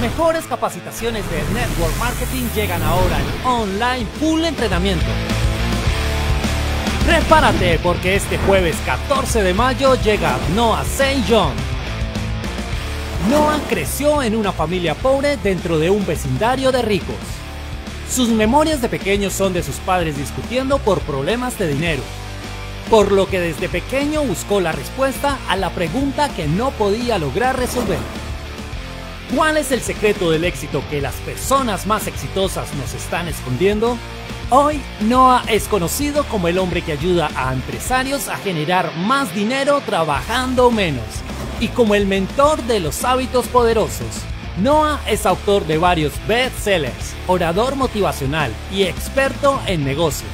mejores capacitaciones de Network Marketing llegan ahora en Online Full Entrenamiento. Prepárate porque este jueves 14 de mayo llega Noah St. John. Noah creció en una familia pobre dentro de un vecindario de ricos. Sus memorias de pequeño son de sus padres discutiendo por problemas de dinero, por lo que desde pequeño buscó la respuesta a la pregunta que no podía lograr resolver. ¿Cuál es el secreto del éxito que las personas más exitosas nos están escondiendo? Hoy, Noah es conocido como el hombre que ayuda a empresarios a generar más dinero trabajando menos, y como el mentor de los hábitos poderosos. Noah es autor de varios bestsellers, orador motivacional y experto en negocios.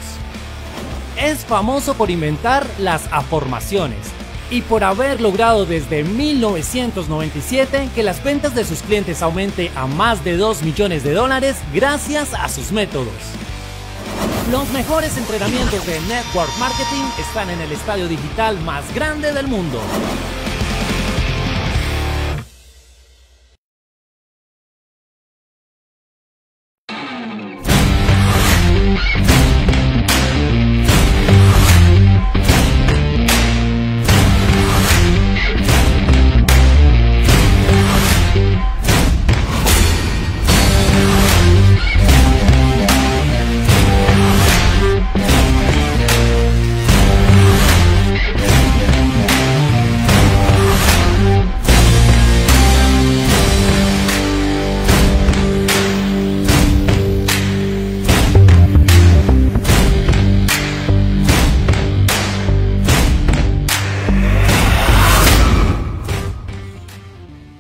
Es famoso por inventar las afirmaciones y por haber logrado desde 1997 que las ventas de sus clientes aumente a más de $2 millones gracias a sus métodos. Los mejores entrenamientos de Network Marketing están en el estadio digital más grande del mundo.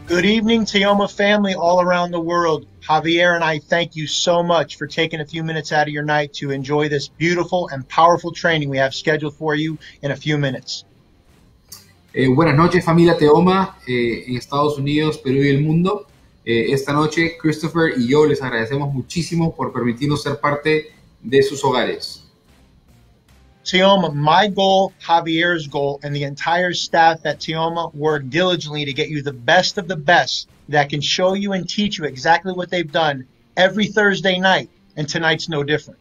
Good evening, Teoma family all around the world. Javier and I thank you so much for taking a few minutes out of your night to enjoy this beautiful and powerful training we have scheduled for you in a few minutes. Buenas noches, familia Teoma en Estados Unidos, Perú y el mundo. Esta noche, Christopher y yo les agradecemos muchísimo por permitirnos ser parte de sus hogares. Teoma, my goal, Javier's goal, and the entire staff at Teoma work diligently to get you the best of the best that can show you and teach you exactly what they've done every Thursday night, and tonight's no different.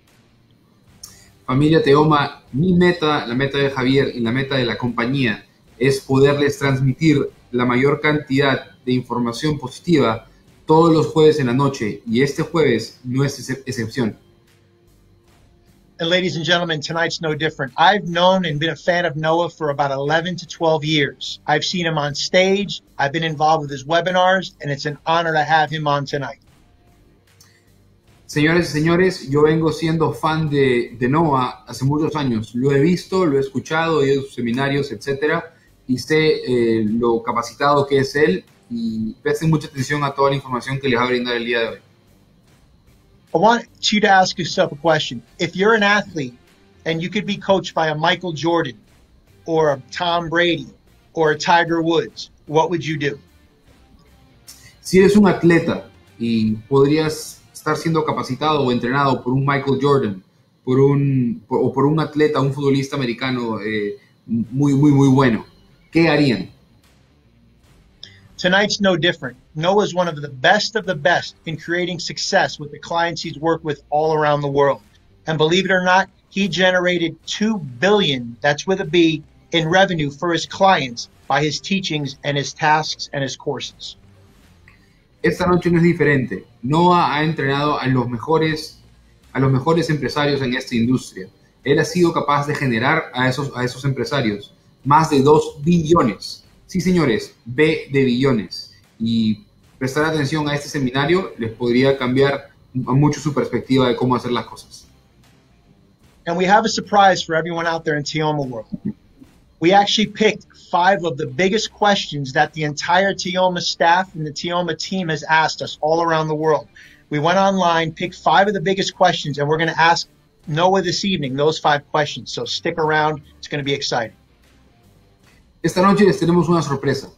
Familia Teoma, mi meta, la meta de Javier y la meta de la compañía es poderles transmitir la mayor cantidad de información positiva todos los jueves en la noche, y este jueves no es excepción. And ladies and gentlemen, tonight's no different. I've known and been a fan of Noah for about 11 to 12 years. I've seen him on stage, I've been involved with his webinars, and it's an honor to have him on tonight. Señores y señores, yo vengo siendo fan de Noah hace muchos años. Lo he visto, lo he escuchado, he ido a sus seminarios, etc. Y sé lo capacitado que es él, y presten mucha atención a toda la información que les va a brindar el día de hoy. I want you to ask yourself a question. If you're an athlete and you could be coached by a Michael Jordan or a Tom Brady or a Tiger Woods, what would you do? Si eres un atleta y podrías estar siendo capacitado o entrenado por un Michael Jordan, por un atleta, un futbolista americano muy bueno, ¿qué harían? Tonight's no different. Noah is one of the best in creating success with the clients he's worked with all around the world. And believe it or not, he generated $2 billion, that's with a B, in revenue for his clients by his teachings and his tasks and his courses. Esta noche no es diferente. Noah ha entrenado a los mejores empresarios en esta industria. Él ha sido capaz de generar a esos empresarios más de 2 billones. Sí, señores, B de billones. Y prestar atención a este seminario les podría cambiar mucho su perspectiva de cómo hacer las cosas. And we have a surprise for everyone out there in Teoma world. We actually picked 5 of the biggest questions that the entire Teoma staff and the Teoma team has asked us all around the world. We went online, picked 5 of the biggest questions, and we're going to ask Noah this evening those 5 questions. So stick around. It's going to be exciting. Esta noche les tenemos una sorpresa.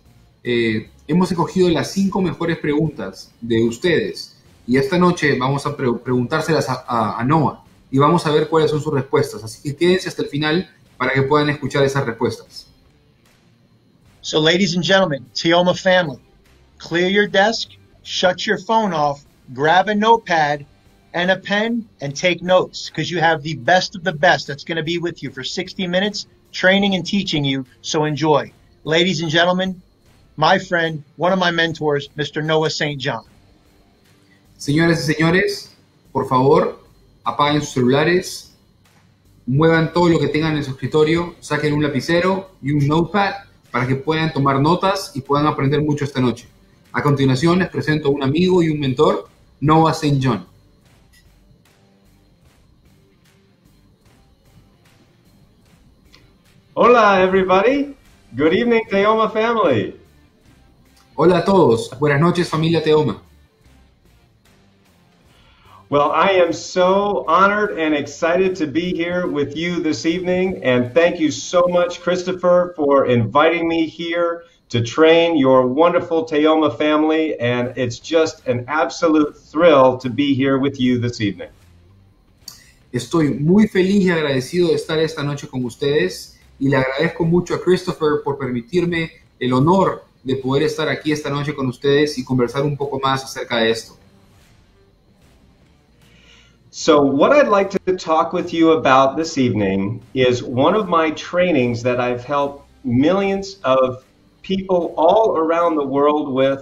Hemos escogido las 5 mejores preguntas de ustedes y esta noche vamos a preguntárselas a Noah y vamos a ver cuáles son sus respuestas. Así que quédense hasta el final para que puedan escuchar esas respuestas. So ladies and gentlemen, Teoma family, clear your desk, shut your phone off, grab a notepad and a pen, and take notes, because you have the best of the best that's going to be with you for 60 minutes, training and teaching you, so enjoy. Ladies and gentlemen, my friend, one of my mentors, Mr. Noah St. John. Señoras y señores, por favor, apaguen sus celulares, muevan todo lo que tengan en su escritorio, saquen un lapicero y un notepad para que puedan tomar notas y puedan aprender mucho esta noche. A continuación les presento a un amigo y un mentor, Noah St. John. Hola, everybody. Good evening, Teoma family. Hola a todos. Buenas noches, familia Teoma. Well, I am so honored and excited to be here with you this evening, and thank you so much, Christopher, for inviting me here to train your wonderful Teoma family, and it's just an absolute thrill to be here with you this evening. Estoy muy feliz y agradecido de estar esta noche con ustedes. Y le agradezco mucho a Christopher por permitirme el honor de poder estar aquí esta noche con ustedes y conversar un poco más acerca de esto. So what I'd like to talk with you about this evening is one of my trainings that I've helped millions of people all around the world with,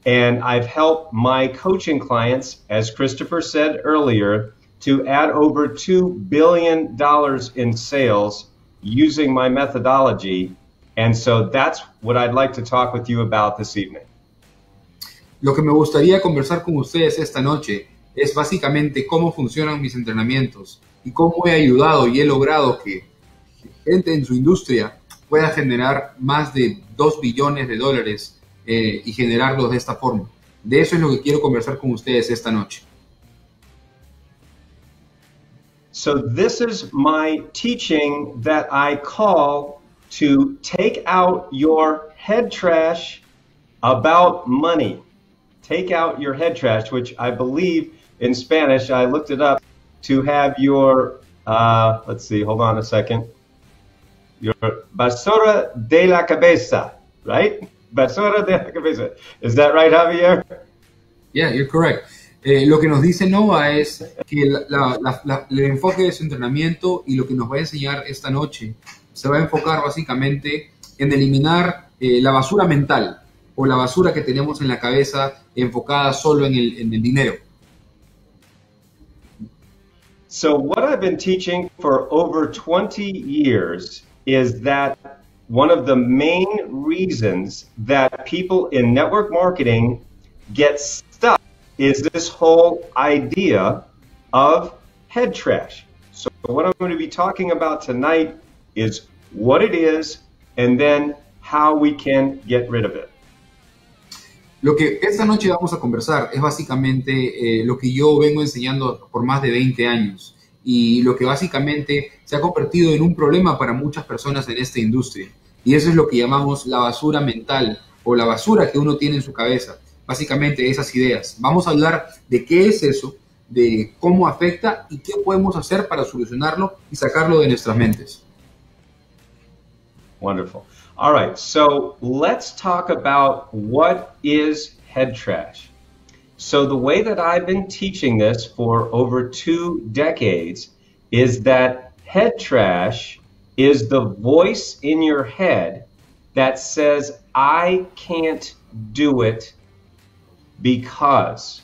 and I've helped my coaching clients, as Christopher said earlier, to add over $2 billion in sales using my methodology, and so that's what I'd like to talk with you about this evening. Lo que me gustaría conversar con ustedes esta noche es básicamente cómo funcionan mis entrenamientos y cómo he ayudado y he logrado que gente en su industria pueda generar más de $2 billones y generarlos de esta forma. De eso es lo que quiero conversar con ustedes esta noche. So this is my teaching that I call to take out your head trash about money. Take out your head trash, which I believe in Spanish, I looked it up, to have your, let's see, hold on a second. Your basura de la cabeza, right? Basura de la cabeza. Is that right, Javier? Yeah, you're correct. Lo que nos dice Noah es que el enfoque de su entrenamiento y lo que nos va a enseñar esta noche se va a enfocar básicamente en eliminar la basura mental o la basura que tenemos en la cabeza enfocada solo en el dinero. So what I've been teaching for over 20 years is that one of the main reasons that people in network marketing get stuck is this whole idea of head trash. So what I'm going to be talking about tonight is what it is and then how we can get rid of it. Lo que esta noche vamos a conversar es básicamente lo que yo vengo enseñando por más de 20 años y lo que básicamente se ha convertido en un problema para muchas personas en esta industria. Y eso es lo que llamamos la basura mental o la basura que uno tiene en su cabeza. Básicamente esas ideas. Vamos a hablar de qué es eso, de cómo afecta y qué podemos hacer para solucionarlo y sacarlo de nuestras mentes. Wonderful. All right, so let's talk about what is head trash. So the way that I've been teaching this for over 2 decades is that head trash is the voice in your head that says, I can't do it because.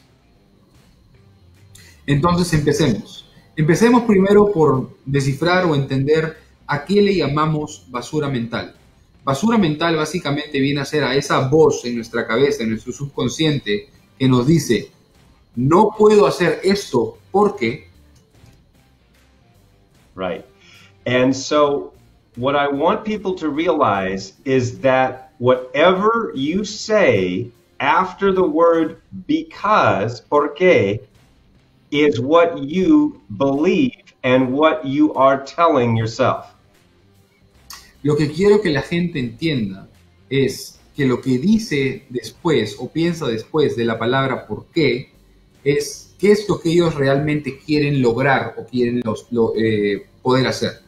Entonces empecemos. Empecemos primero por descifrar o entender a qué le llamamos basura mental. Basura mental básicamente viene a ser a esa voz en nuestra cabeza, en nuestro subconsciente, que nos dice, no puedo hacer esto porque... Right. And so what I want people to realize is that whatever you say after the word because, porque, is what you believe and what you are telling yourself. Lo que quiero que la gente entienda es que lo que dice después o piensa después de la palabra por qué es qué es lo que ellos realmente quieren lograr o quieren poder hacer.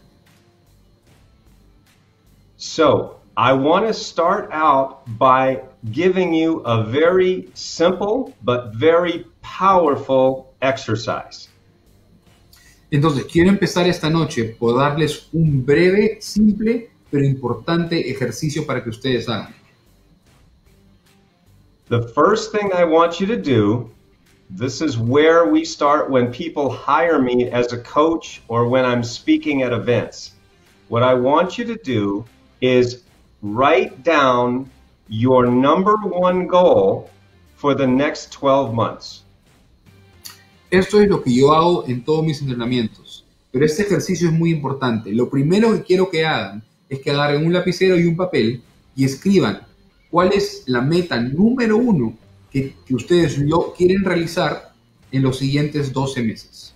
So, I want to start out by giving you a very simple but very powerful exercise. Entonces, quiero empezar esta noche por darles un breve, simple, pero importante ejercicio para que ustedes hagan. The first thing I want you to do, this is where we start when people hire me as a coach or when I'm speaking at events. What I want you to do is write down your number one goal for the next 12 months. Esto es lo que yo hago en todos mis entrenamientos, pero este ejercicio es muy importante. Lo primero que quiero que hagan es que agarren un lapicero y un papel y escriban cuál es la meta número 1 que ustedes lo quieren realizar en los siguientes 12 meses.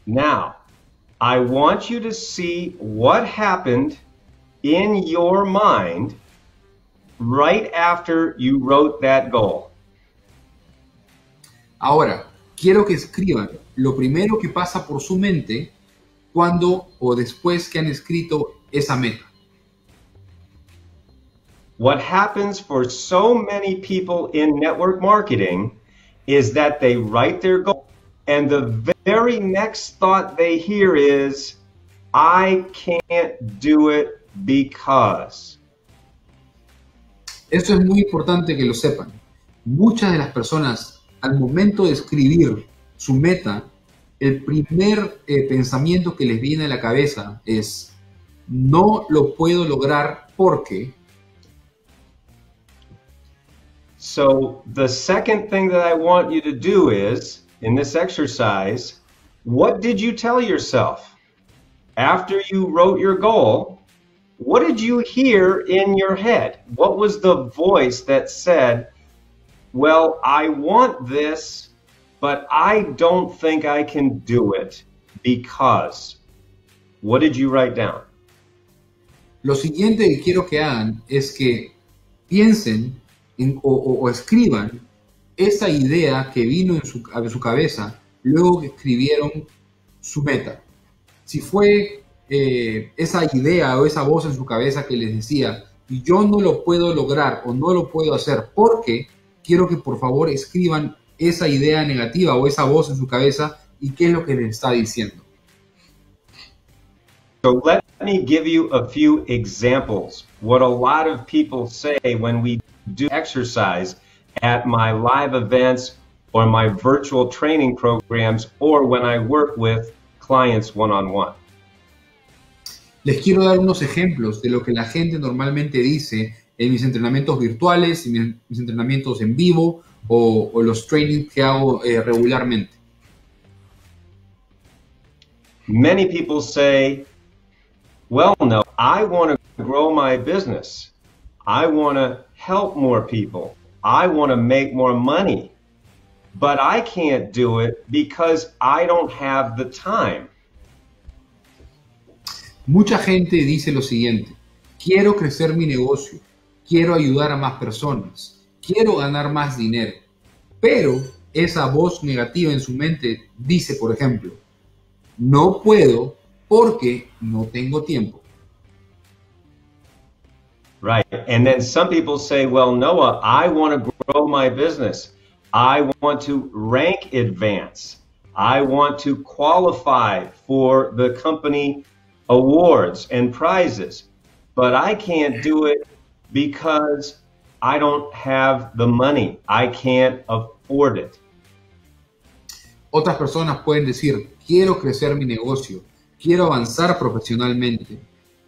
Now, I want you to see what happened in your mind right after you wrote that goal. Ahora, quiero que escriban lo primero que pasa por su mente cuando o después que han escrito esa meta. What happens for so many people in network marketing is that they write their goal and the very next thought they hear is, I can't do it because. Esto es muy importante que lo sepan. Muchas de las personas, al momento de escribir su meta, el primer pensamiento que les viene a la cabeza es, no lo puedo lograr porque. So the second thing that I want you to do is, in this exercise, what did you tell yourself? After you wrote your goal, what did you hear in your head? What was the voice that said, well, I want this, but I don't think I can do it because. What did you write down? Lo siguiente que quiero que hagan es que piensen o escriban esa idea que vino a su cabeza luego que escribieron su meta. Si fue esa idea o esa voz en su cabeza que les decía, yo no lo puedo lograr o no lo puedo hacer porque, quiero que por favor escriban esa idea negativa o esa voz en su cabeza y qué es lo que les está diciendo. So let me give you a few examples. What a lot of people say when we do exercise at my live events or my virtual training programs or when I work with clients one-on-one. Les quiero dar unos ejemplos de lo que la gente normalmente dice en mis entrenamientos virtuales, en mis entrenamientos en vivo o los trainings que hago regularmente. Many people say, well, no, I want to grow my business. I want to help more people. I want to make more money. But I can't do it because I don't have the time. Mucha gente dice lo siguiente: quiero crecer mi negocio, quiero ayudar a más personas, quiero ganar más dinero. Pero esa voz negativa en su mente dice, por ejemplo, no puedo porque no tengo tiempo. Right. And then some people say, well, Noah, I want to grow my business. I want to rank advance. I want to qualify for the company awards and prizes. But I can't do it because I don't have the money. I can't afford it. Otras personas pueden decir, quiero crecer mi negocio, quiero avanzar profesionalmente,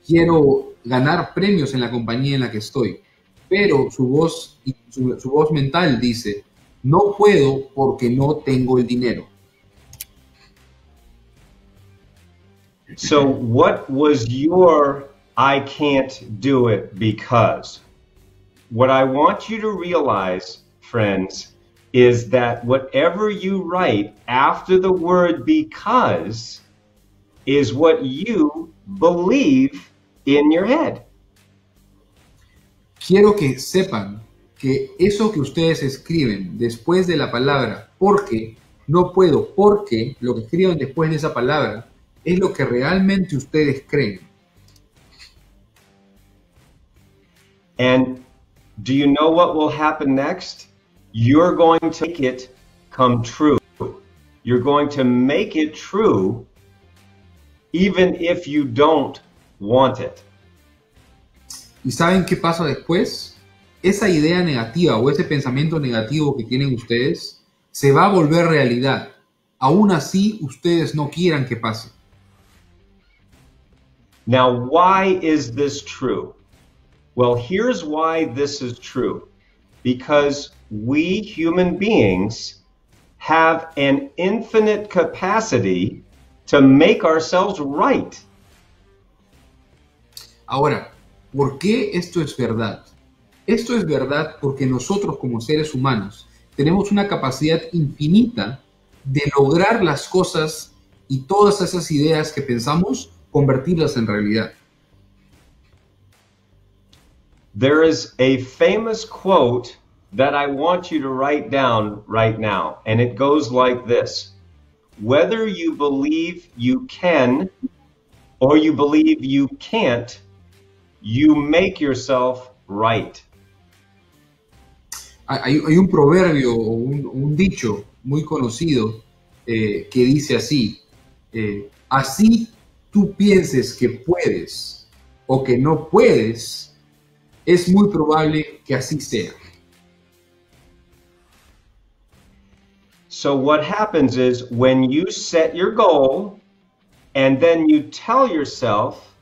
quiero ganar premios en la compañía en la que estoy, pero su voz mental dice, no puedo porque no tengo el dinero. So what was your I can't do it because? What I want you to realize, friends, is that whatever you write after the word because is what you believe in your head. Quiero que sepan que eso que ustedes escriben después de la palabra porque, no puedo, porque, lo que escriban después de esa palabra es lo que realmente ustedes creen. And do you know what will happen next? You're going to make it come true. You're going to make it true even if you don't want it. ¿Y saben qué pasa después? Esa idea negativa o ese pensamiento negativo que tienen ustedes se va a volver realidad. Aún así, ustedes no quieran que pase. Now, why is this true? Well, here's why this is true. Because we human beings have an infinite capacity to make ourselves right. Ahora, ¿por qué esto es verdad? Esto es verdad porque nosotros como seres humanos tenemos una capacidad infinita de lograr las cosas y todas esas ideas que pensamos, convertirlas en realidad. There is a famous quote that I want you to write down right now, and it goes like this. Whether you believe you can or you believe you can't, you make yourself right. Hay un proverbio o un dicho muy conocido que dice así, así tú pienses que puedes o que no puedes, es muy probable que así sea. So what happens is when you set your goal and then you tell yourself,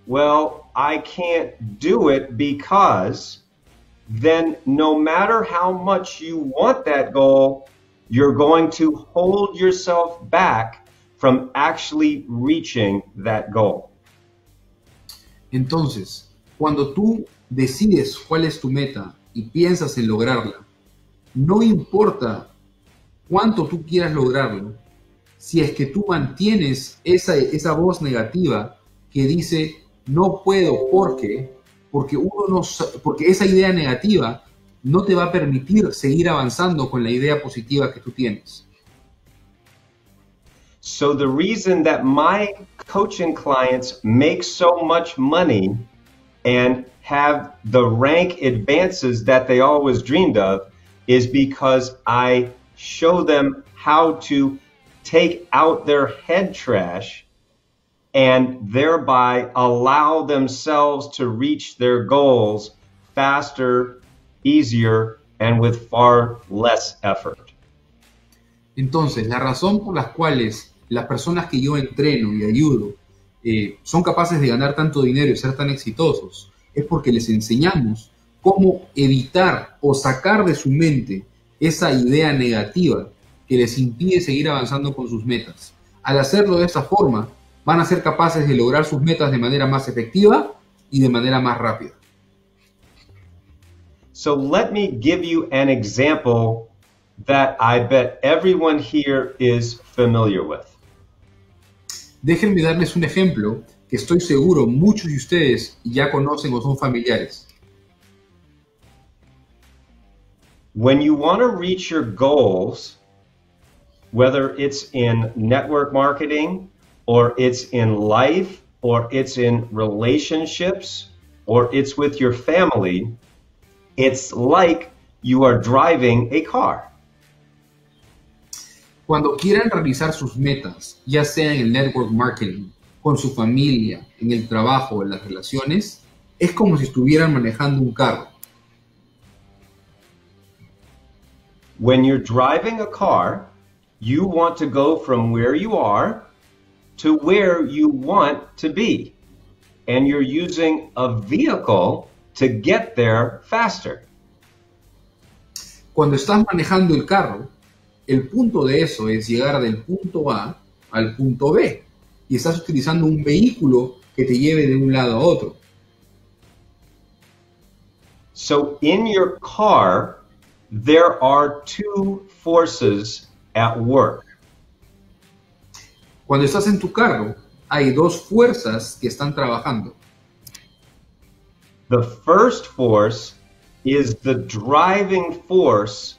well, I can't do it because, then no matter how much you want that goal, you're going to hold yourself back from actually reaching that goal. Entonces, cuando tú decides cuál es tu meta y piensas en lograrla, no importa cuánto tú quieras lograrlo, si es que tú mantienes esa voz negativa que dice no puedo porque esa idea negativa no te va a permitir seguir avanzando con la idea positiva que tú tienes. So the reason that my coaching clients make so much money and have the rank advances that they always dreamed of is because I show them how to take out their head trash and thereby allow themselves to reach their goals faster, easier, and with far less effort. Entonces, la razón por las cuales las personas que yo entreno y ayudo son capaces de ganar tanto dinero y ser tan exitosos es porque les enseñamos cómo evitar o sacar de su mente esa idea negativa que les impide seguir avanzando con sus metas. Al hacerlo de esta forma, van a ser capaces de lograr sus metas de manera más efectiva y de manera más rápida. So let me give you an example that I bet everyone here is familiar with. Déjenme darles un ejemplo que estoy seguro muchos de ustedes ya conocen o son familiares. When you want to reach your goals, whether it's in network marketing, or it's in life, or it's in relationships, or it's with your family, it's like you are driving a car. Cuando quieran realizar sus metas, ya sea en el network marketing, con su familia, en el trabajo, en las relaciones, es como si estuvieran manejando un carro. When you're driving a car, you want to go from where you are to where you want to be. And you're using a vehicle to get there faster. Cuando estás manejando el carro, el punto de eso es llegar del punto A al punto B. Y estás utilizando un vehículo que te lleve de un lado a otro. So in your car, there are two forces at work. Cuando estás en tu carro, hay dos fuerzas que están trabajando. The first force is the driving force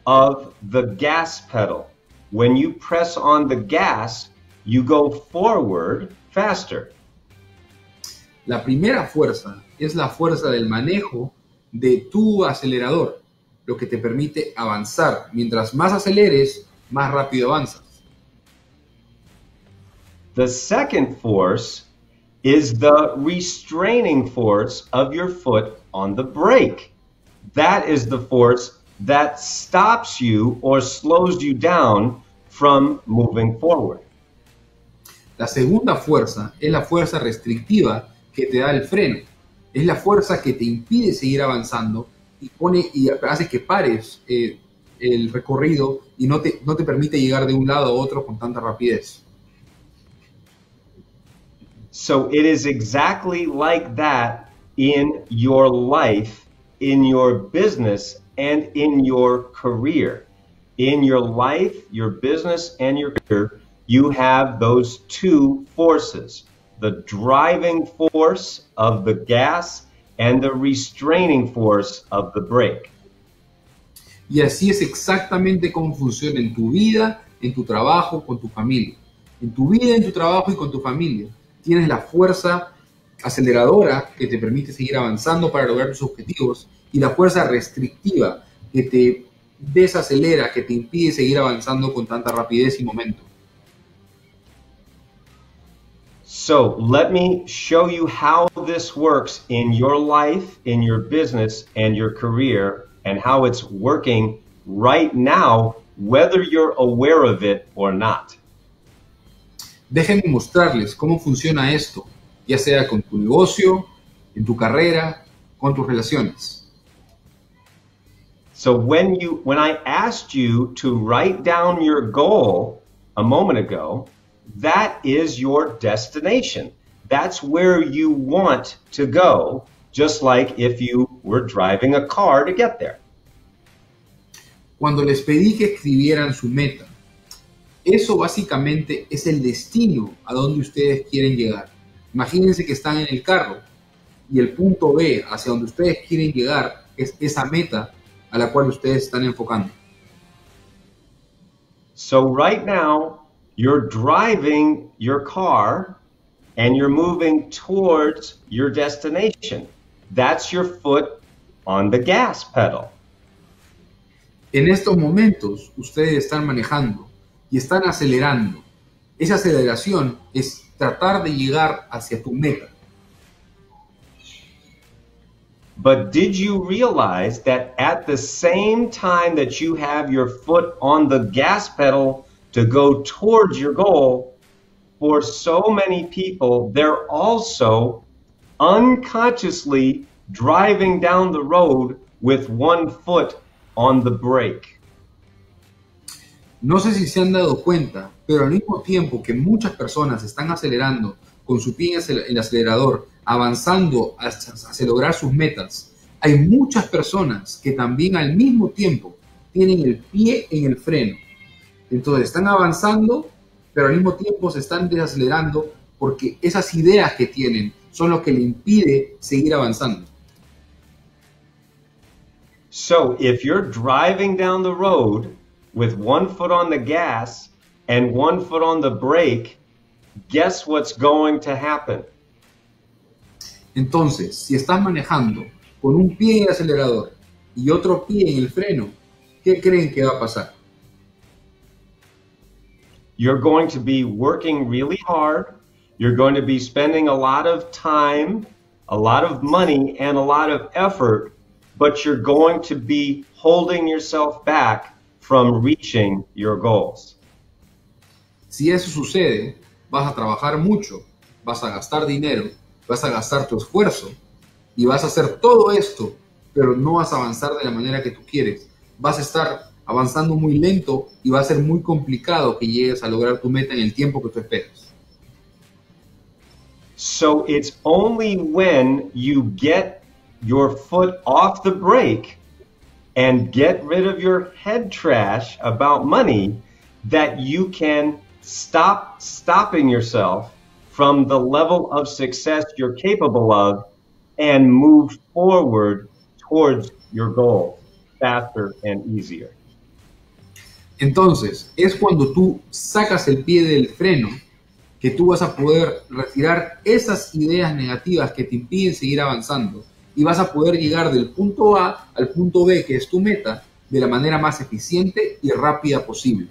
of the gas pedal. When you press on the gas, you go forward faster. La primera fuerza es la fuerza del manejo de tu acelerador, lo que te permite avanzar. Mientras más aceleres, más rápido avanzas. The second force is the restraining force of your foot on the brake. That is the force that stops you or slows you down from moving forward. La segunda fuerza es la fuerza restrictiva que te da el freno. Es la fuerza que te impide seguir avanzando y hace que pares el recorrido y no te permite llegar de un lado a otro con tanta rapidez. So it is exactly like that in your life, in your business, and in your career. In your life, your business, and your career, you have those two forces, the driving force of the gas and the restraining force of the brake. Y así es exactamente como funciona en tu vida, en tu trabajo, con tu familia. En tu vida, en tu trabajo y con tu familia. Tienes la fuerza aceleradora que te permite seguir avanzando para lograr tus objetivos y la fuerza restrictiva que te desacelera, que te impide seguir avanzando con tanta rapidez y momento. So let me show you how this works in your life, in your business, and your career, and how it's working right now, whether you're aware of it or not. Déjenme mostrarles cómo funciona esto, ya sea con tu negocio, en tu carrera, con tus relaciones. So when I asked you to write down your goal a moment ago, that is your destination. That's where you want to go, just like if you were driving a car to get there. Cuando les pedí que escribieran su meta, eso básicamente es el destino a donde ustedes quieren llegar. Imagínense que están en el carro y el punto B hacia donde ustedes quieren llegar es esa meta a la cual ustedes están enfocando. So right now, you're driving your car and you're moving towards your destination. That's your foot on the gas pedal. En estos momentos, ustedes están manejando y están acelerando. Esa aceleración es tratar de llegar hacia tu meta. But did you realize that at the same time that you have your foot on the gas pedal to go towards your goal, for so many people, they're also unconsciously driving down the road with one foot on the brake? No sé si se han dado cuenta, pero al mismo tiempo que muchas personas están acelerando con su pie en el acelerador, avanzando hacia lograr sus metas, hay muchas personas que también al mismo tiempo tienen el pie en el freno. Entonces están avanzando, pero al mismo tiempo se están desacelerando porque esas ideas que tienen son lo que le impide seguir avanzando. So if you're driving down the road with one foot on the gas and one foot on the brake, guess what's going to happen? Entonces, si estás manejando con un pie en el acelerador y otro pie en el freno, ¿qué creen que va a pasar? You're going to be working really hard. You're going to be spending a lot of time, a lot of money, and a lot of effort, but you're going to be holding yourself back from reaching your goals. Si eso sucede, vas a trabajar mucho, vas a gastar dinero, vas a gastar tu esfuerzo y vas a hacer todo esto, pero no vas a avanzar de la manera que tú quieres. Vas a estar avanzando muy lento y va a ser muy complicado que llegues a lograr tu meta en el tiempo que tú esperas. So it's only when you get your foot off the brake and get rid of your head trash about money that you can stop stopping yourself from the level of success you're capable of and move forward towards your goal faster and easier. Entonces, es cuando tú sacas el pie del freno que tú vas a poder retirar esas ideas negativas que te impiden seguir avanzando y vas a poder llegar del punto A al punto B, que es tu meta, de la manera más eficiente y rápida posible.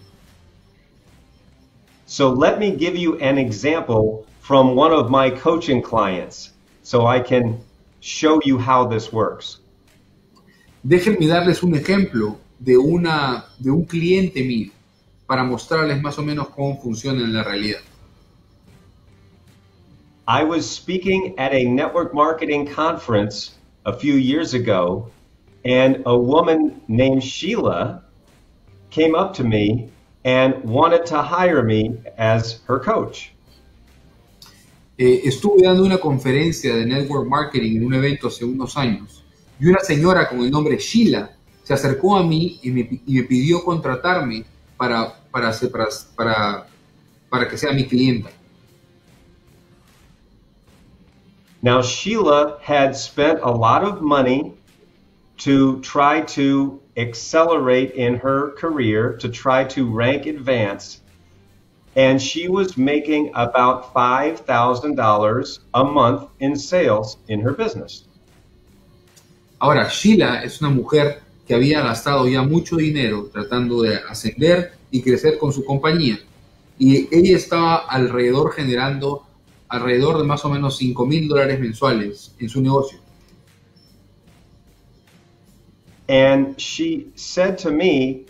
So let me give you an example from one of my coaching clients so I can show you how this works. Déjenme darles un ejemplo de un cliente mío para mostrarles más o menos cómo funciona en la realidad. I was speaking at a network marketing conference a few years ago, and a woman named Sheila came up to me and wanted to hire me as her coach. Estuve dando una conferencia de network marketing en un evento hace unos años y una señora con el nombre Sheila se acercó a mí y me pidió contratarme para que sea mi clienta. Now, Sheila had spent a lot of money to try to accelerate in her career, to try to rank advance, and she was making about $5,000 a month in sales in her business. Ahora, Sheila es una mujer que había gastado ya mucho dinero tratando de ascender y crecer con su compañía, y ella estaba generando alrededor de más o menos $5,000 mensuales en su negocio. And she said to me,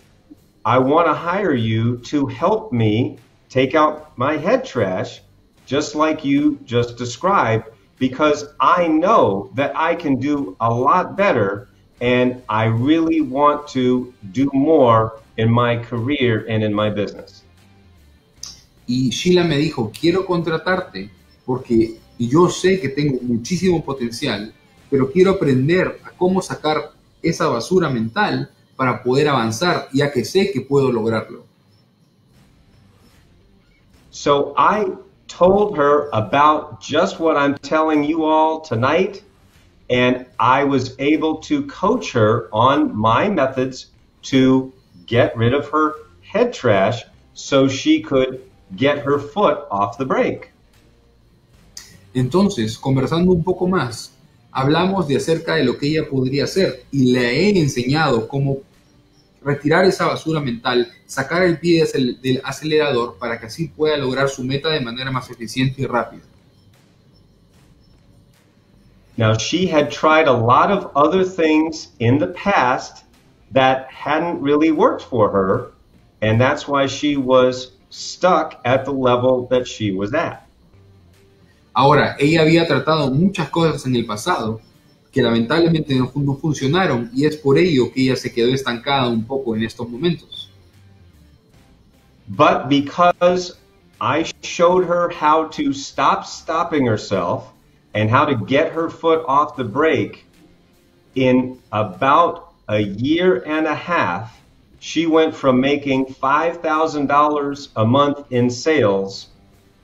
I want to hire you to help me take out my head trash, just like you just described, because I know that I can do a lot better, and I really want to do more in my career and in my business. Y Sheila me dijo, quiero contratarte porque yo sé que tengo muchísimo potencial, pero quiero aprender a cómo sacar esa basura mental para poder avanzar, ya que sé que puedo lograrlo. So I told her about just what I'm telling you all tonight, and I was able to coach her on my methods to get rid of her head trash so she could get her foot off the brake. Entonces, conversando un poco más, hablamos de acerca de lo que ella podría hacer y le he enseñado cómo retirar esa basura mental, sacar el pie del acelerador para que así pueda lograr su meta de manera más eficiente y rápida. Now, she had tried a lot of other things in the past that hadn't really worked for her, and that's why she was stuck at the level that she was at. Ahora, ella había tratado muchas cosas en el pasado que lamentablemente no funcionaron y es por ello que ella se quedó estancada un poco en estos momentos. But because I showed her how to stop stopping herself and how to get her foot off the brake, in about a year and a half, she went from making $5,000 a month in sales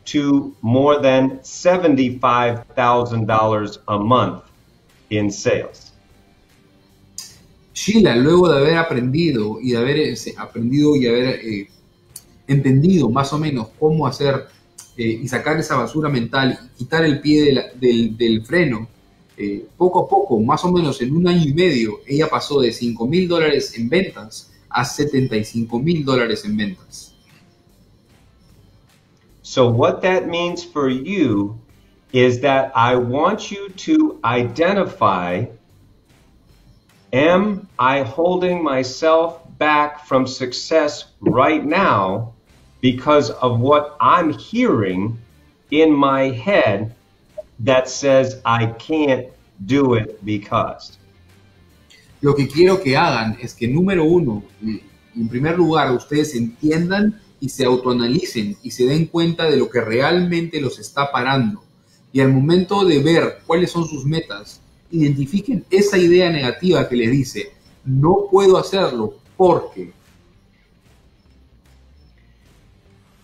to more than $75,000 a month in sales. Sheila, luego de haber aprendido y haber entendido más o menos cómo hacer y sacar esa basura mental y quitar el pie del freno, poco a poco, más o menos en un año y medio, ella pasó de $5,000 en ventas a $75,000 en ventas. So what that means for you is that I want you to identify, am I holding myself back from success right now because of what I'm hearing in my head that says I can't do it because? Lo que quiero que hagan es que, número uno, en primer lugar, ustedes entiendan y se autoanalicen y se den cuenta de lo que realmente los está parando. Y al momento de ver cuáles son sus metas, identifiquen esa idea negativa que les dice, no puedo hacerlo porque.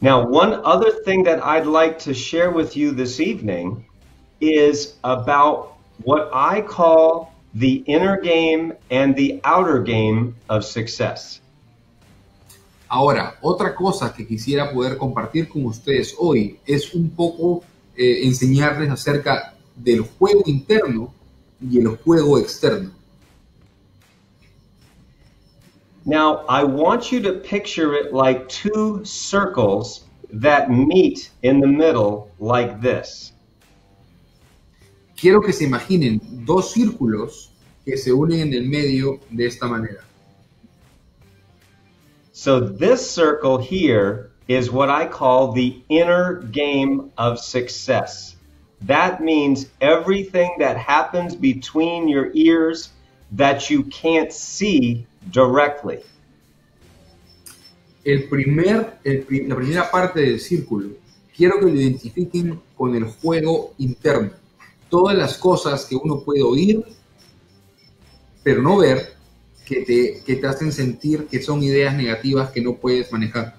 Now, one other thing that I'd like to share with you this evening is about what I call the inner game and the outer game of success. Ahora, otra cosa que quisiera poder compartir con ustedes hoy es un poco enseñarles acerca del juego interno y el juego externo. Now, I want you to picture it like two circles that meet in the middle like this. Quiero que se imaginen dos círculos que se unen en el medio de esta manera. So this circle here is what I call the inner game of success. That means everything that happens between your ears that you can't see directly. La primera parte del círculo, quiero que lo identifiquen con el juego interno. Todas las cosas que uno puede oír, pero no ver, que te hacen sentir que son ideas negativas que no puedes manejar.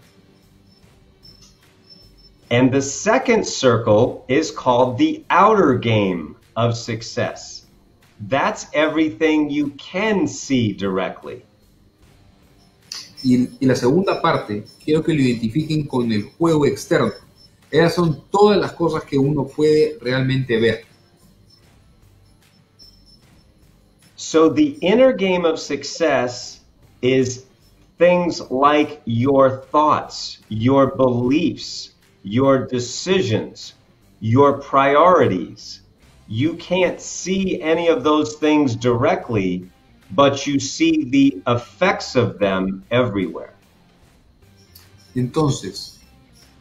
And the second circle is called the outer game of success. That's everything you can see directly. Y la segunda parte, quiero que lo identifiquen con el juego externo. Esas son todas las cosas que uno puede realmente ver. So the inner game of success is things like your thoughts, your beliefs, your decisions, your priorities. You can't see any of those things directly, but you see the effects of them everywhere. Entonces,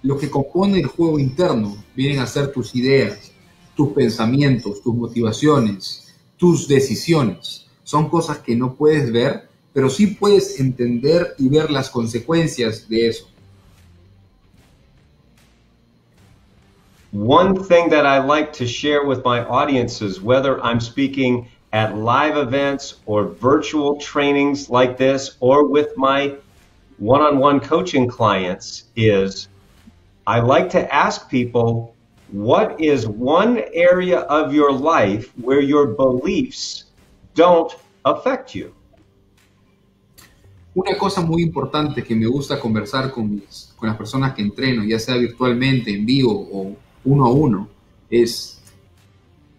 lo que compone el juego interno vienen a ser tus ideas, tus pensamientos, tus motivaciones, tus decisiones. Son cosas que no puedes ver, pero sí puedes entender y ver las consecuencias de eso. One thing that I like to share with my audiences, whether I'm speaking at live events or virtual trainings like this, or with my one-on-one coaching clients, is I like to ask people, what is one area of your life where your beliefs don't affect you? Una cosa muy importante que me gusta conversar con las personas que entreno, ya sea virtualmente, en vivo o uno a uno, es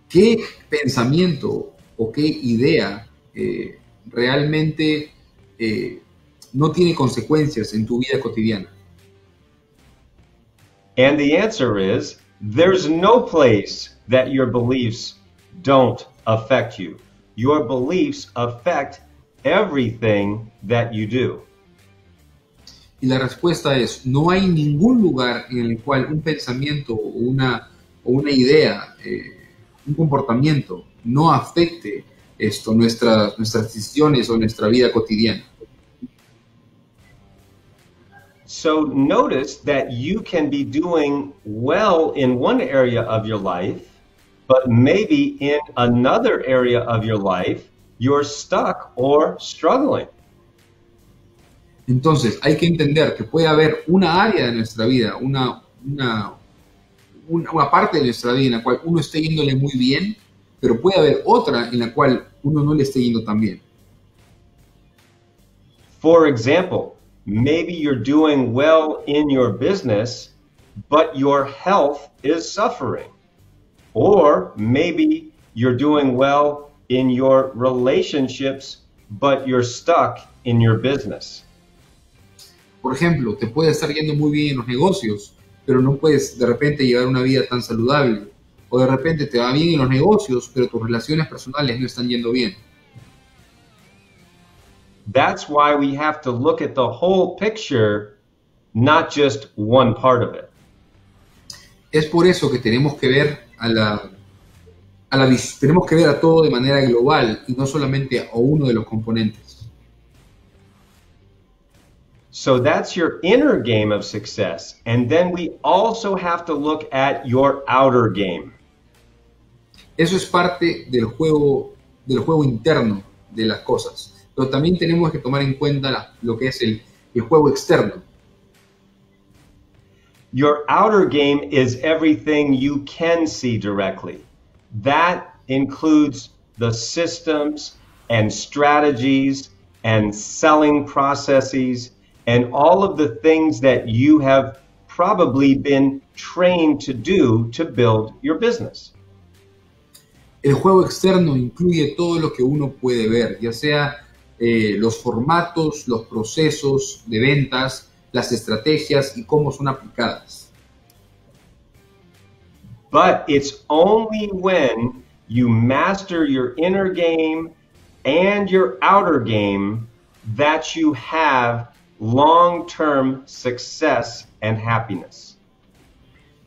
qué pensamiento o qué idea realmente no tiene consecuencias en tu vida cotidiana. And the answer is, there's no place that your beliefs don't affect you. Your beliefs affect everything that you do. Y la respuesta es, no hay ningún lugar en el cual un pensamiento o una idea, un comportamiento, no afecte nuestras decisiones o nuestra vida cotidiana. So notice that you can be doing well in one area of your life, but maybe in another area of your life, you're stuck or struggling. Entonces, hay que entender que puede haber una área de nuestra vida, una parte de nuestra vida en la cual uno esté yéndole muy bien, pero puede haber otra en la cual uno no le esté yendo tan bien. For example, maybe you're doing well in your business, but your health is suffering. Or maybe you're doing well in your relationships, but you're stuck in your business. Por ejemplo, te puede estar yendo muy bien en los negocios, pero no puedes de repente llevar una vida tan saludable. O de repente te va bien en los negocios, pero tus relaciones personales no están yendo bien. That's why we have to look at the whole picture, not just one part of it. Es por eso que tenemos que ver tenemos que ver a todo de manera global y no solamente a uno de los componentes. So that's your inner game of success. And then we also have to look at your outer game. Eso es parte del juego interno de las cosas. Pero también tenemos que tomar en cuenta lo que es el juego externo. Your outer game is everything you can see directly. That includes the systems and strategies and selling processes and all of the things that you have probably been trained to do to build your business. El juego externo incluye todo lo que uno puede ver, ya sea los formatos, los procesos de ventas, las estrategias y cómo son aplicadas. But it's only when you master your inner game and your outer game that you have long-term success and happiness.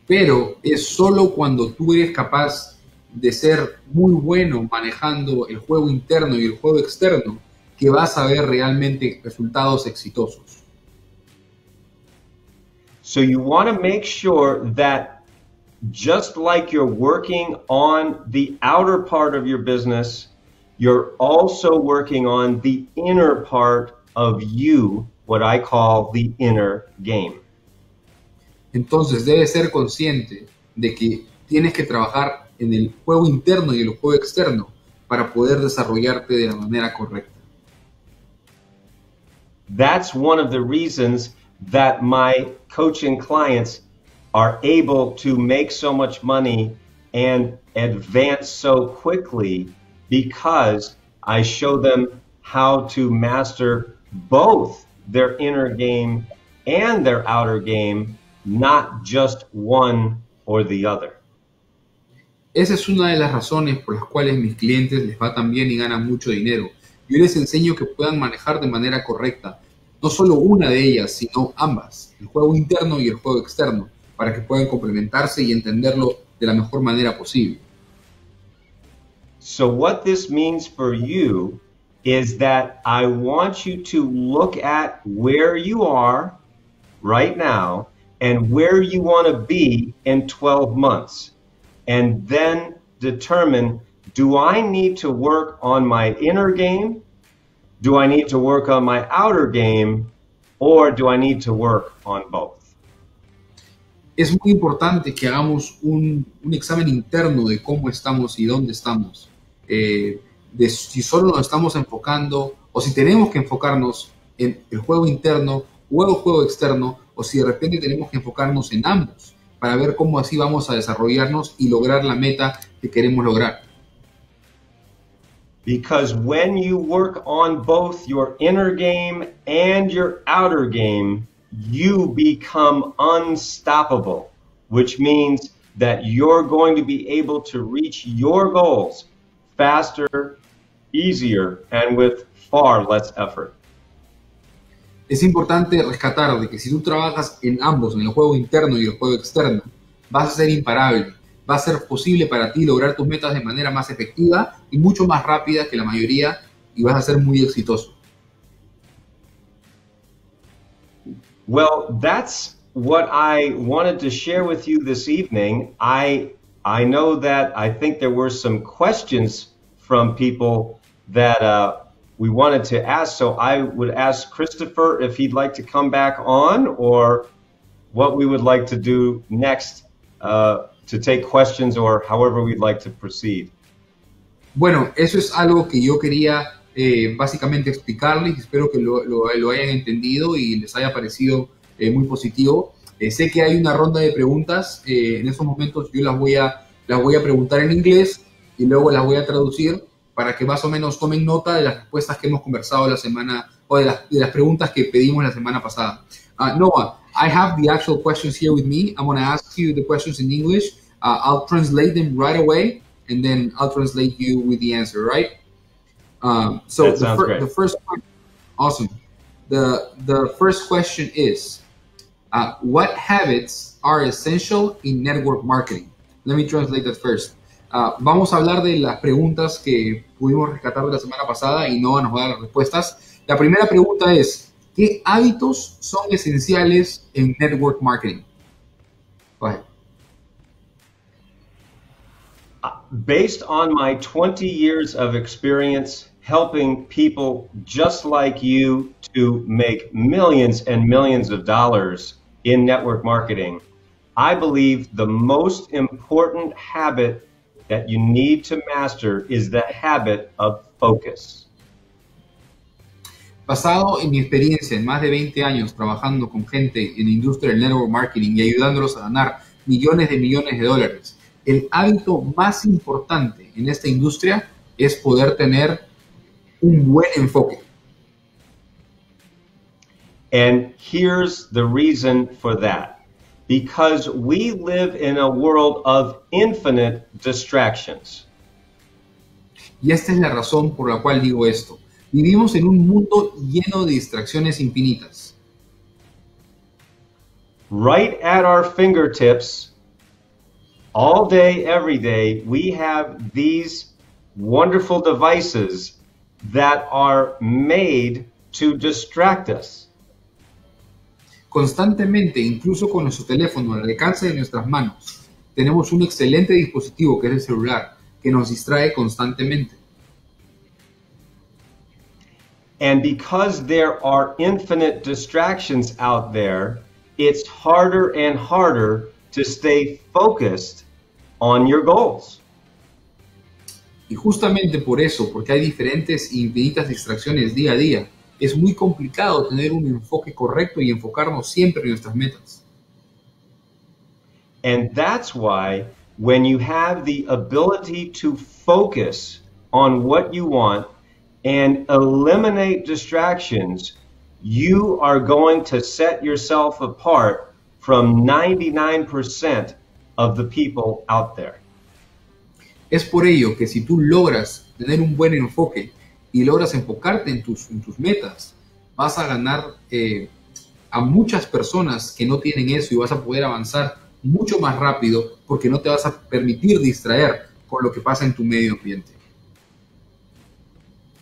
Pero es solo cuando tú eres capaz de ser muy bueno manejando el juego interno y el juego externo que vas a ver realmente resultados exitosos. So you want to make sure that just like you're working on the outer part of your business, you're also working on the inner part of you, what I call the inner game. Entonces debes ser consciente de que tienes que trabajar en el juego interno y el juego externo para poder desarrollarte de la manera correcta. That's one of the reasons that my coaching clients are able to make so much money and advance so quickly, because I show them how to master both their inner game and their outer game, not just one or the other. Esa es una de las razones por las cuales mis clientes les va tan bien y ganan mucho dinero. Yo les enseño que puedan manejar de manera correcta, no solo una de ellas, sino ambas, el juego interno y el juego externo, para que puedan complementarse y entenderlo de la mejor manera posible. So what this means for you is that I want you to look at where you are right now and where you want to be in 12 months, and then determine, do I need to work on my inner game? Do I need to work on my outer game? Or do I need to work on both? Es muy importante que hagamos un examen interno de cómo estamos y dónde estamos. De si solo nos estamos enfocando o si tenemos que enfocarnos en el juego interno o el juego externo, o si de repente tenemos que enfocarnos en ambos para ver cómo así vamos a desarrollarnos y lograr la meta que queremos lograr. Because when you work on both your inner game and your outer game, you become unstoppable, which means that you're going to be able to reach your goals faster, easier, and with far less effort. Es importante rescatar de que si tú trabajas en ambos, en el juego interno y el juego externo, vas a ser imparable. Va a ser posible para ti lograr tus metas de manera más efectiva y mucho más rápida que la mayoría, y vas a ser muy exitoso. Well, that's what I wanted to share with you this evening. I know that I think there were some questions from people that we wanted to ask, so I would ask Christopher if he'd like to come back on, or what we would like to do next to take questions, or however we'd like to proceed. Bueno, eso es algo que yo quería básicamente explicarles. Espero que lo hayan entendido y les haya parecido muy positivo. Sé que hay una ronda de preguntas. En estos momentos yo las voy a preguntar en inglés y luego las voy a traducir para que más o menos tomen nota de las respuestas que hemos conversado la semana, o de las preguntas que pedimos la semana pasada. Noah, I have the actual questions here with me. I'm going to ask you the questions in English. I'll translate them right away, and then I'll translate you with the answer, right? So that sounds great. The first one, awesome. The first question is, what habits are essential in network marketing? Let me translate that first. Vamos a hablar de las preguntas que pudimos rescatar de la semana pasada y Noah nos va a dar las respuestas. La primera pregunta es, ¿qué hábitos son esenciales en network marketing? Go ahead. Based on my 20 years of experience helping people just like you to make millions and millions of dollars in network marketing, I believe the most important habit that you need to master is the habit of focus. Basado en mi experiencia en más de 20 años trabajando con gente en la industria del network marketing y ayudándolos a ganar millones de dólares, el hábito más importante en esta industria es poder tener un buen enfoque. And here's the reason for that. Because we live in a world of infinite distractions. Y esta es la razón por la cual digo esto. Vivimos en un mundo lleno de distracciones infinitas. Right at our fingertips, all day, every day, we have these wonderful devices that are made to distract us. Constantemente, incluso con nuestro teléfono al alcance de nuestras manos, tenemos un excelente dispositivo que es el celular, que nos distrae constantemente. And because there are infinite distractions out there, it's harder and harder to stay focused on your goals. Y justamente por eso, porque hay diferentes e infinitas distracciones día a día, es muy complicado tener un enfoque correcto y enfocarnos siempre en nuestras metas. And that's why when you have the ability to focus on what you want and eliminate distractions, you are going to set yourself apart from 99% of the people out there. Es por ello que si tú logras tener un buen enfoque y logras enfocarte en tus metas, vas a ganar a muchas personas que no tienen eso y vas a poder avanzar mucho más rápido porque no te vas a permitir distraer con lo que pasa en tu medio ambiente.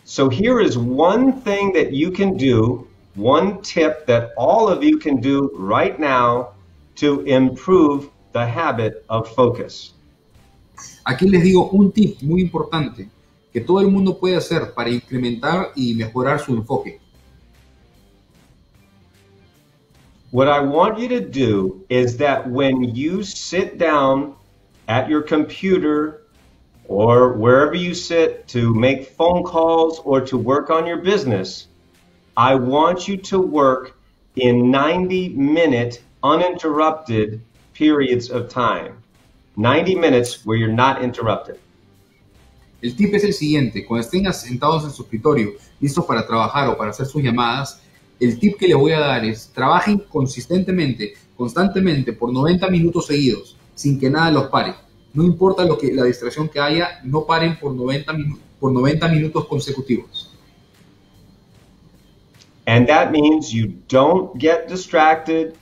So here is one thing that you can do, one tip that all of you can do right now to improve the habit of focus. Aquí les digo un tip muy importante que todo el mundo puede hacer para incrementar y mejorar su enfoque. What I want you to do is that when you sit down at your computer or wherever you sit to make phone calls or to work on your business, I want you to work in 90-minute uninterrupted periods of time. 90 minutes where you're not interrupted. El tip es el siguiente: cuando estén sentados en su escritorio, listos para trabajar o para hacer sus llamadas, el tip que les voy a dar es trabajen constantemente por 90 minutos seguidos, sin que nada los pare. No importa la distracción que haya, no paren por 90 minutos consecutivos. And that means you don't get distracted,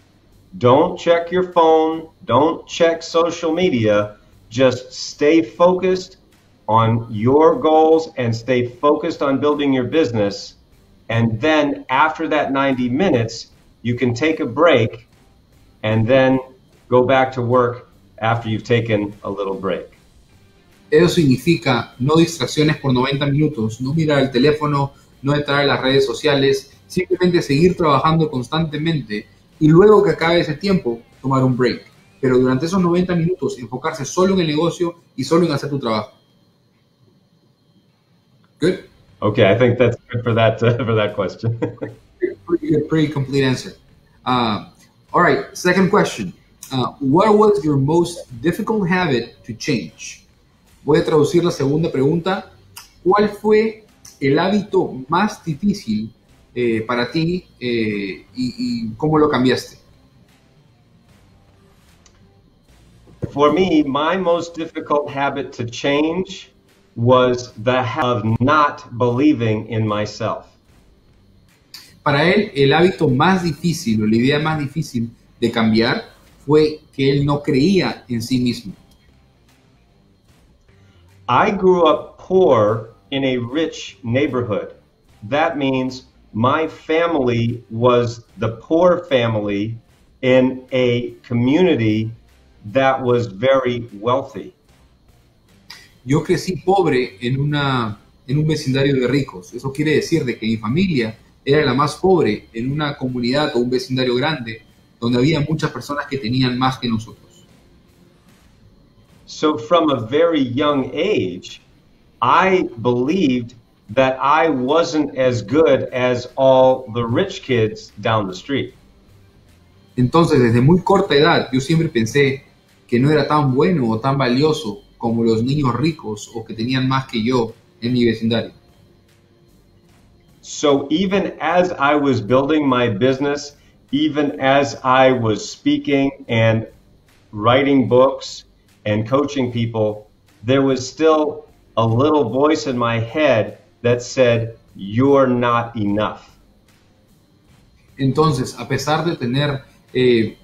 don't check your phone, don't check social media, just stay focused on your goals and stay focused on building your business. And then after that 90 minutes, you can take a break and then go back to work after you've taken a little break. Eso significa no distracciones por 90 minutos, no mirar el teléfono, no entrar a las redes sociales, simplemente seguir trabajando constantemente y luego que acabe ese tiempo, tomar un break. Pero durante esos 90 minutos, enfocarse solo en el negocio y solo en hacer tu trabajo. Good? Okay, I think that's good for that question. Pretty complete answer. All right, second question. What was your most difficult habit to change? Voy a traducir la segunda pregunta. ¿Cuál fue el hábito más difícil para ti y cómo lo cambiaste? For me, my most difficult habit to change was the habit of not believing in myself. Para él, el hábito más difícil o la idea más difícil de cambiar fue que él no creía en sí mismo. I grew up poor in a rich neighborhood. That means my family was the poor family in a community that was very wealthy. Yo crecí pobre en un vecindario de ricos. Eso quiere decir de que mi familia era la más pobre en una comunidad o un vecindario grande donde había muchas personas que tenían más que nosotros. So from a very young age, I believed that I wasn't as good as all the rich kids down the street. Entonces, desde muy corta edad, yo siempre pensé que no era tan bueno o tan valioso como los niños ricos o que tenían más que yo en mi vecindario. So even as I was building my business, even as I was speaking and writing books and coaching people, there was still a little voice in my head that said, "You're not enough." Entonces, a pesar de tener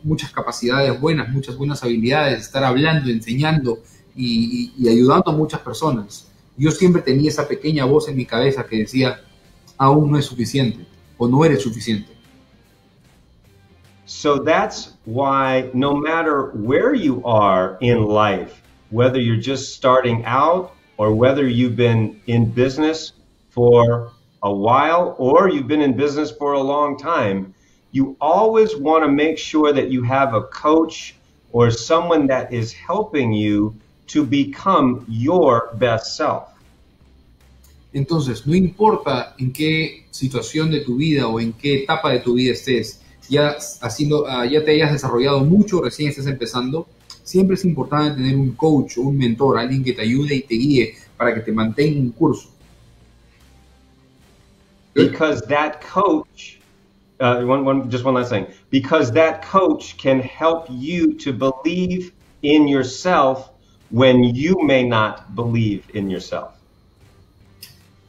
muchas capacidades buenas, muchas buenas habilidades, estar hablando, enseñando y ayudando a muchas personas, yo siempre tenía esa pequeña voz en mi cabeza que decía, aún no es suficiente o no eres suficiente. So that's why no matter where you are in life, whether you're just starting out or whether you've been in business for a while or you've been in business for a long time, you always want to make sure that you have a coach or someone that is helping you to become your best self. Entonces, no importa en qué situación de tu vida o en qué etapa de tu vida estés, ya te hayas desarrollado mucho, recién estés empezando, siempre es importante tener un coach o un mentor, alguien que te ayude y te guíe para que te mantenga en curso. Because that coach, just one last thing, because that coach can help you to believe in yourself when you may not believe in yourself.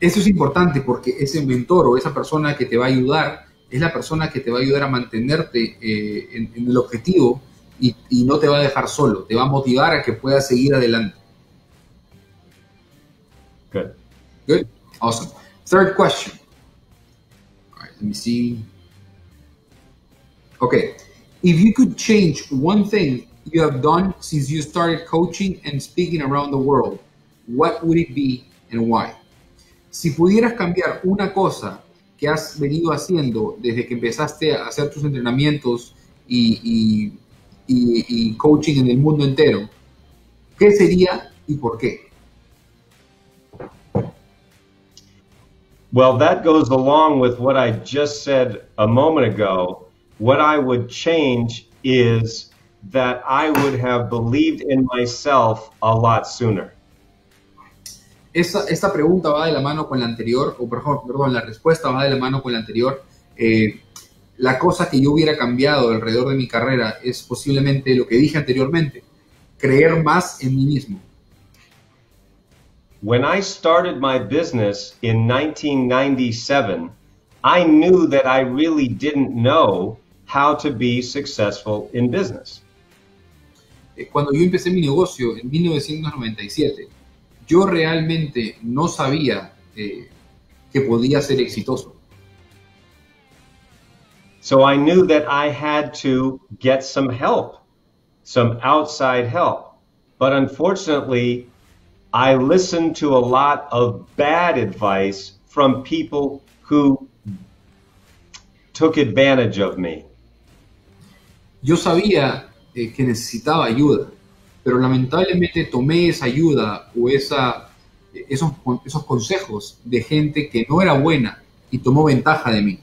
Eso es importante porque ese mentor o esa persona que te va a ayudar es la persona que te va a ayudar a mantenerte en el objetivo y no te va a dejar solo, te va a motivar a que puedas seguir adelante. Good. Good. Awesome. Third question. All right, let me see. Okay. If you could change one thing you have done since you started coaching and speaking around the world, what would it be and why? Si pudieras cambiar una cosa que has venido haciendo desde que empezaste a hacer tus entrenamientos y coaching en el mundo entero, ¿qué sería y por qué? Well, that goes along with what I just said a moment ago. What I would change is that I would have believed in myself a lot sooner. Esta pregunta va de la mano con la anterior, perdón, la respuesta va de la mano con la anterior. La cosa que yo hubiera cambiado alrededor de mi carrera es posiblemente lo que dije anteriormente, creer más en mí mismo. When I started my business in 1997, I knew that I really didn't know how to be successful in business. Cuando yo empecé mi negocio en 1997, yo realmente no sabía que podía ser exitoso. So I knew that I had to get some help, some outside help. But unfortunately, I listened to a lot of bad advice from people who took advantage of me. Yo sabía que necesitaba ayuda, pero lamentablemente tomé esa ayuda o esos consejos de gente que no era buena y tomó ventaja de mí.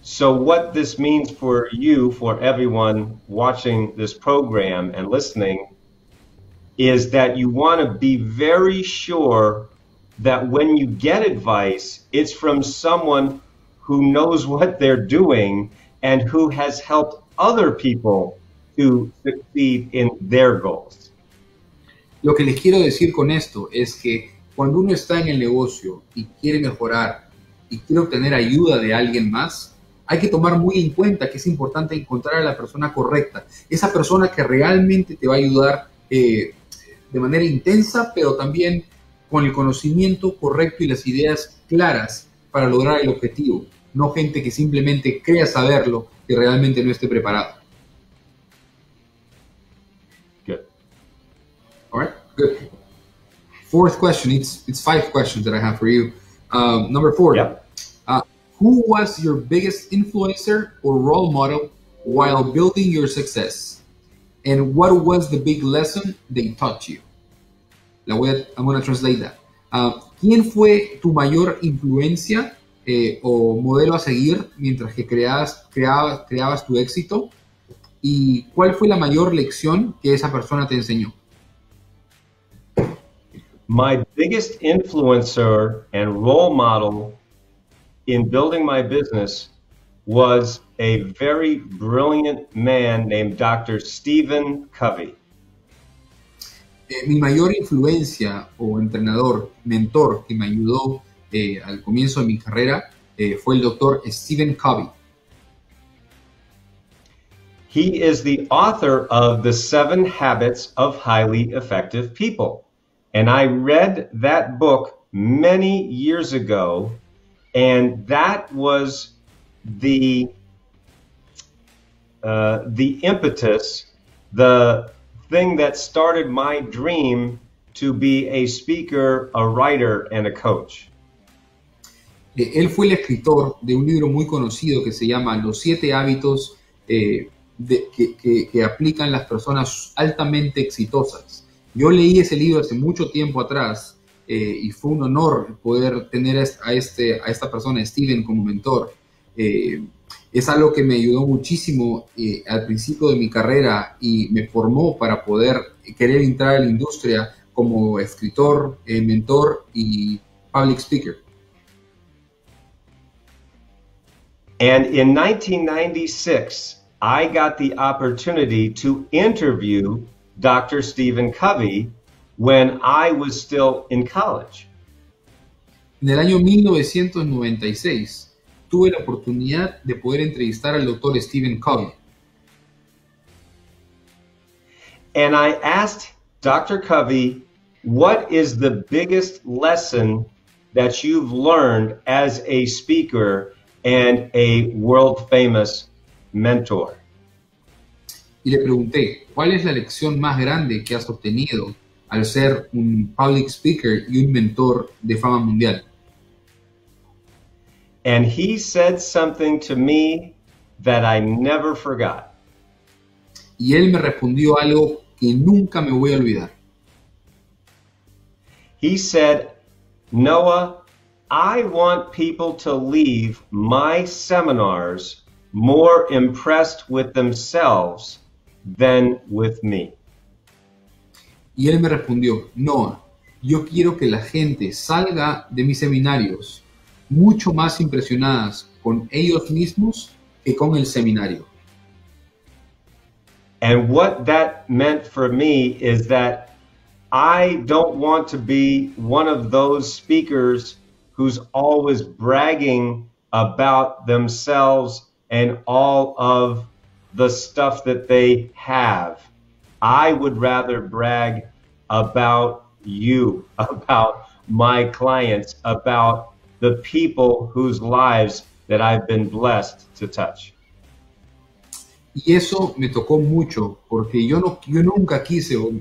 So what this means for you, for everyone watching this program and listening, is that you want to be very sure that when you get advice, it's from someone who knows what they're doing and who has helped other people to succeed in their goals. Lo que les quiero decir con esto es que cuando uno está en el negocio y quiere mejorar y quiere obtener ayuda de alguien más, hay que tomar muy en cuenta que es importante encontrar a la persona correcta, esa persona que realmente te va a ayudar de manera intensa, pero también con el conocimiento correcto y las ideas claras para lograr el objetivo, no gente que simplemente crea saberlo y realmente no esté preparado. Good. All right, good. Fourth question, it's 5 questions that I have for you. Number 4. Yep. Who was your biggest influencer or role model while building your success? And what was the big lesson they taught you? I'm going to translate that. ¿Quién fue tu mayor influencia o modelo a seguir mientras que creabas tu éxito? ¿Y cuál fue la mayor lección que esa persona te enseñó? My biggest influencer and role model in building my business was a very brilliant man named Dr. Stephen Covey. Mi mayor influencia o entrenador, mentor que me ayudó al comienzo de mi carrera fue el doctor Stephen Covey. He is the author of The 7 Habits of Highly Effective People. And I read that book many years ago, and that was the impetus, the thing that started my dream to be a speaker, a writer, and a coach. Él fue el escritor de un libro muy conocido que se llama Los 7 hábitos que aplican las personas altamente exitosas. Yo leí ese libro hace mucho tiempo atrás y fue un honor poder tener a esta persona, Steven, como mentor. Es algo que me ayudó muchísimo al principio de mi carrera y me formó para poder querer entrar a la industria como escritor, mentor y public speaker. And in 1996, I got the opportunity to interview Dr. Stephen Covey when I was still in college. En el año 1996 tuve la oportunidad de poder entrevistar al doctor Stephen Covey. And I asked Dr. Covey, what is the biggest lesson that you've learned as a speaker and a world famous mentor? Y le pregunté, ¿cuál es la lección más grande que has obtenido al ser un public speaker y un mentor de fama mundial? And he said something to me that I never forgot. Y él me respondió algo que nunca me voy a olvidar. He said, Noah, I want people to leave my seminars more impressed with themselves than with me. Y él me respondió, Noah, yo quiero que la gente salga de mis seminarios mucho más impresionadas con ellos mismos que con el seminario. And what that meant for me is that I don't want to be one of those speakers who's always bragging about themselves and all of the stuff that they have. I would rather brag about you, about my clients, about the people whose lives that I've been blessed to touch. Y eso me tocó mucho porque yo nunca quise o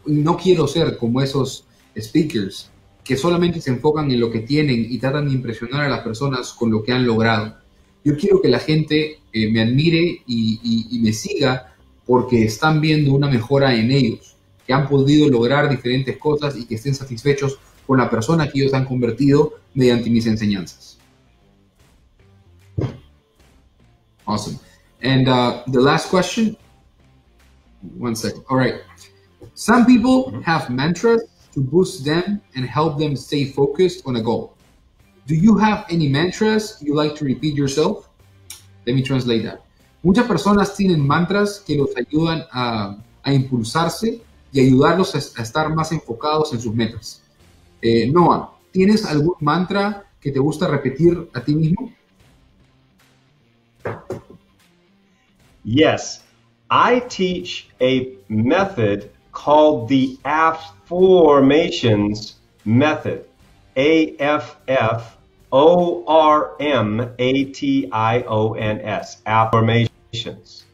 no quiero ser como esos speakers que solamente se enfocan en lo que tienen y tratan de impresionar a las personas con lo que han logrado. Yo quiero que la gente me admire y me siga porque están viendo una mejora en ellos, que han podido lograr diferentes cosas y que estén satisfechos con la persona que ellos han convertido mediante mis enseñanzas. Awesome. And the last question. One second. All right. Some people have mantras to boost them and help them stay focused on a goal. Do you have any mantras you like to repeat yourself? Let me translate that. Muchas personas tienen mantras que los ayudan a impulsarse y ayudarlos a estar más enfocados en sus metas. Noah, ¿tienes algún mantra que te gusta repetir a ti mismo? Yes, I teach a method called the Affirmations method. AFFORMATIONS. Affirmations.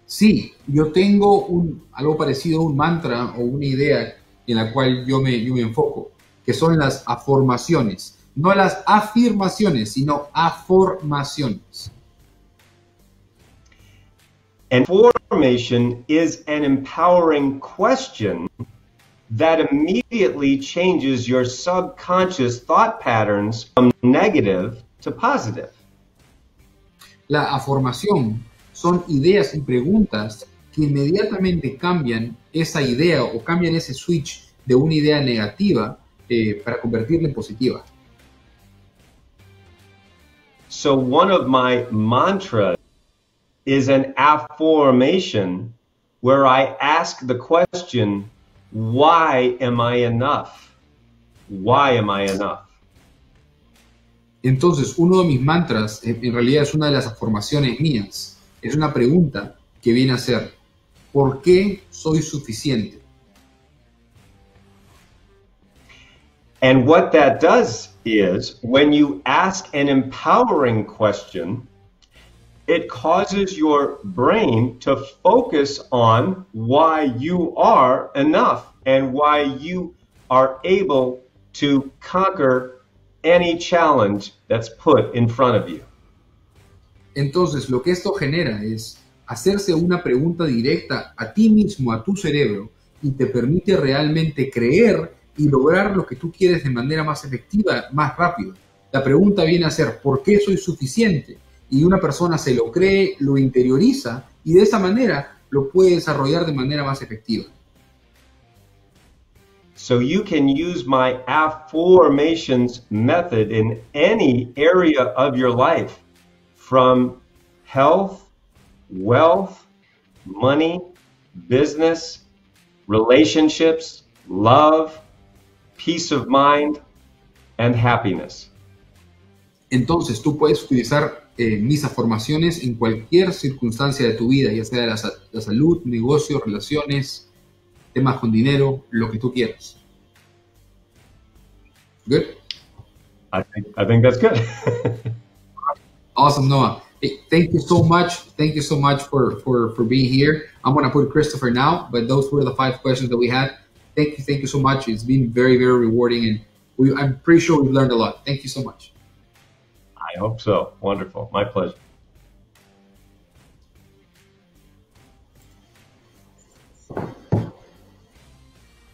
Sí, yo tengo algo parecido a un mantra o una idea en la cual yo me enfoco, que son las afirmaciones. No las afirmaciones, sino afirmaciones. An affirmation is an empowering question that immediately changes your subconscious thought patterns from negative to positive. La afirmación son ideas y preguntas que inmediatamente cambian esa idea o cambian ese switch de una idea negativa para convertirla en positiva. So one of my mantras is an affirmation where I ask the question, why am I enough? Why am I enough? Entonces, uno de mis mantras, en realidad es una de las afirmaciones mías, es una pregunta que viene a ser, ¿por qué soy suficiente? And what that does is, when you ask an empowering question, it causes your brain to focus on why you are enough and why you are able to conquer any challenge that's put in front of you. Entonces, lo que esto genera es hacerse una pregunta directa a ti mismo, a tu cerebro, y te permite realmente creer y lograr lo que tú quieres de manera más efectiva, más rápido. La pregunta viene a ser, ¿por qué soy suficiente? Y una persona se lo cree, lo interioriza, y de esa manera lo puede desarrollar de manera más efectiva. So you can use my affirmations method in any area of your life, from health, wealth, money, business, relationships, love, peace of mind, and happiness. Entonces tú puedes utilizar mis afirmaciones en cualquier circunstancia de tu vida, ya sea la salud, negocio, relaciones, temas con dinero, lo que tú quieras. Good? I think that's good. Awesome, Noah. Hey, thank you so much. Thank you so much for being here. I'm going to put Christopher now, but those were the 5 questions that we had. Thank you so much. It's been very, very rewarding, and I'm pretty sure we've learned a lot. Thank you so much. I hope so. Wonderful. My pleasure.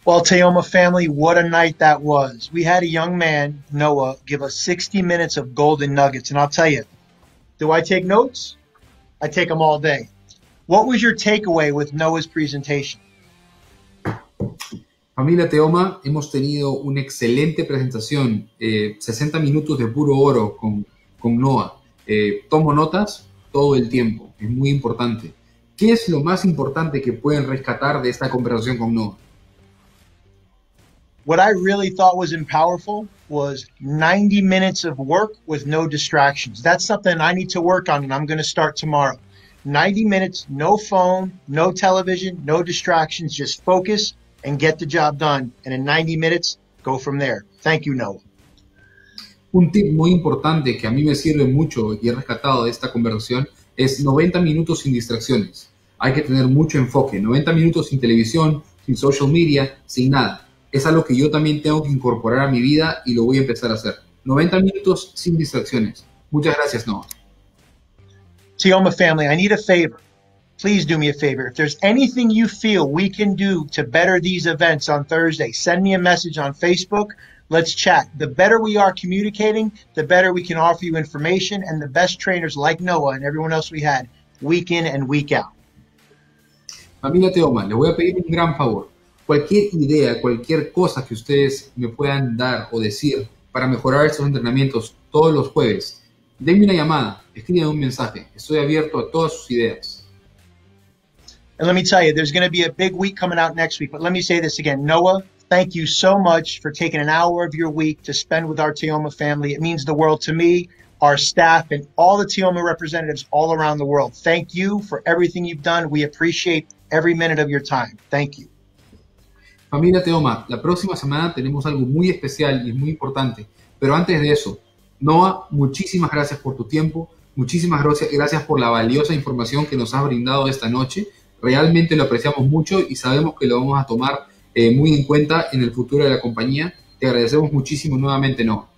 Well, Teoma family, what a night that was. We had a young man, Noah, give us 60 minutes of golden nuggets. And I'll tell you, do I take notes? I take them all day. What was your takeaway with Noah's presentation? Familia Teoma, hemos tenido una excelente presentación, 60 minutos de puro oro con Noah. Tomo notas todo el tiempo, es muy importante. ¿Qué es lo más importante que pueden rescatar de esta conversación con Noah? What I really thought was powerful was 90 minutes of work with no distractions. That's something I need to work on, and I'm going to start tomorrow. 90 minutes, no phone, no television, no distractions, just focus and get the job done. And in 90 minutes, go from there. Thank you, Noah. Un tip muy importante que a mí me sirve mucho y he rescatado de esta conversación es 90 minutos sin distracciones. Hay que tener mucho enfoque, 90 minutos sin televisión, sin social media, sin nada. Es algo que yo también tengo que incorporar a mi vida y lo voy a empezar a hacer. 90 minutos sin distracciones. Muchas gracias, Noah. Teoma family, I need a favor. Please do me a favor. If there's anything you feel we can do to better these events on Thursday, send me a message on Facebook. Let's chat. The better we are communicating, the better we can offer you information, and the best trainers like Noah and everyone else we had, week in and week out. Familia Teoma, les voy a pedir un gran favor. Cualquier idea, cualquier cosa que ustedes me puedan dar o decir para mejorar estos entrenamientos todos los jueves, denme una llamada, escriban un mensaje. Estoy abierto a todas sus ideas. And let me tell you, there's going to be a big week coming out next week. But let me say this again. Noah, thank you so much for taking an hour of your week to spend with our Teoma family. It means the world to me, our staff, and all the Teoma representatives all around the world. Thank you for everything you've done. We appreciate every minute of your time. Thank you. Familia Teoma, la próxima semana tenemos algo muy especial y muy importante. Pero antes de eso, Noah, muchísimas gracias por tu tiempo. Muchísimas gracias por la valiosa información que nos has brindado esta noche. Realmente lo apreciamos mucho y sabemos que lo vamos a tomar muy en cuenta en el futuro de la compañía. Te agradecemos muchísimo nuevamente, Noah.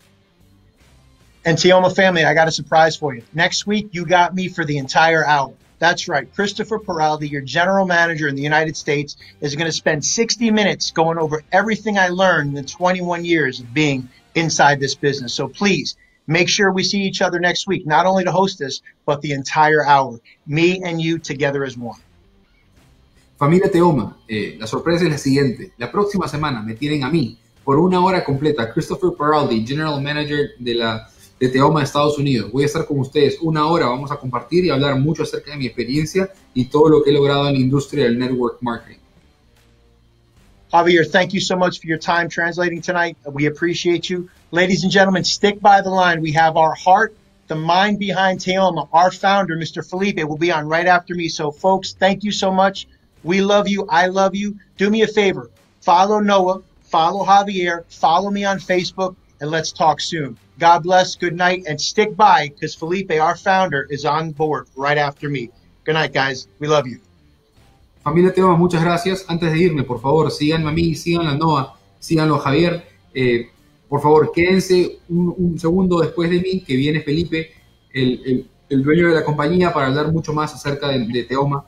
And Teoma family, I got a surprise for you. Next week, you got me for the entire hour. That's right. Christopher Peraldi, your general manager in the United States, is going to spend 60 minutes going over everything I learned in the 21 years of being inside this business. So please make sure we see each other next week, not only to host this, but the entire hour. Me and you together as one. Familia Teoma, la sorpresa es la siguiente. La próxima semana me tienen a mí por una hora completa, Christopher Peraldi, General Manager de Teoma de Estados Unidos. Voy a estar con ustedes una hora, vamos a compartir y hablar mucho acerca de mi experiencia y todo lo que he logrado en la industria del network marketing. Javier, thank you so much for your time translating tonight. We appreciate you. Ladies and gentlemen, stick by the line. We have our heart, the mind behind Teoma. Our founder, Mr. Felipe, will be on right after me. So, folks, thank you so much. We love you. I love you. Do me a favor. Follow Noah. Follow Javier. Follow me on Facebook. And let's talk soon. God bless. Good night. And stick by because Felipe, our founder, is on board right after me. Good night, guys. We love you. Familia Teoma, muchas gracias. Antes de irme, por favor, síganme a mí, síganlo a Noah, síganlo a Javier. Por favor, quédense un segundo después de mí, que viene Felipe, el dueño de la compañía, para hablar mucho más acerca de Teoma.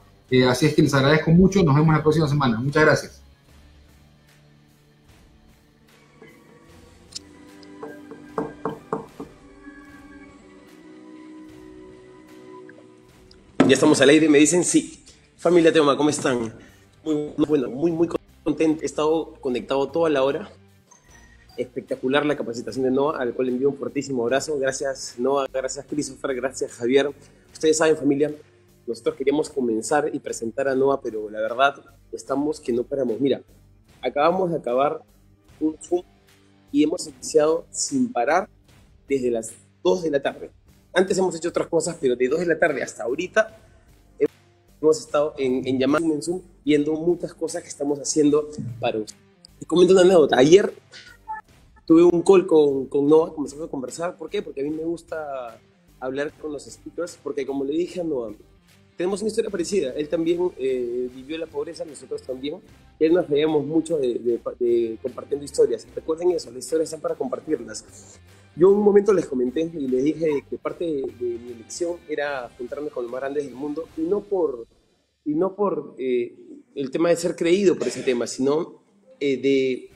Así es que les agradezco mucho. Nos vemos la próxima semana. Muchas gracias. Ya estamos al aire, me dicen sí. Familia Teoma, ¿cómo están? Muy contento. He estado conectado toda la hora. Espectacular la capacitación de Noah, al cual envío un fuertísimo abrazo. Gracias Noah, gracias Christopher, gracias Javier. Ustedes saben, familia, nosotros queríamos comenzar y presentar a Noah, pero la verdad estamos que no paramos. Mira, acabamos de acabar un Zoom y hemos iniciado sin parar desde las 2 de la tarde. Antes hemos hecho otras cosas, pero de 2 de la tarde hasta ahorita hemos estado en llamadas en Zoom viendo muchas cosas que estamos haciendo para ustedes. Les comento una anécdota. Ayer tuve un call con Noah, comenzamos a conversar. ¿Por qué? Porque a mí me gusta hablar con los speakers, porque como le dije a Noah, tenemos una historia parecida. Él también vivió la pobreza, nosotros también. Él nos reíamos mucho de compartiendo historias. Recuerden eso, las historias están para compartirlas. Yo en un momento les comenté y les dije que parte de mi elección era juntarme con los más grandes del mundo, y no por el tema de ser creído por ese tema, sino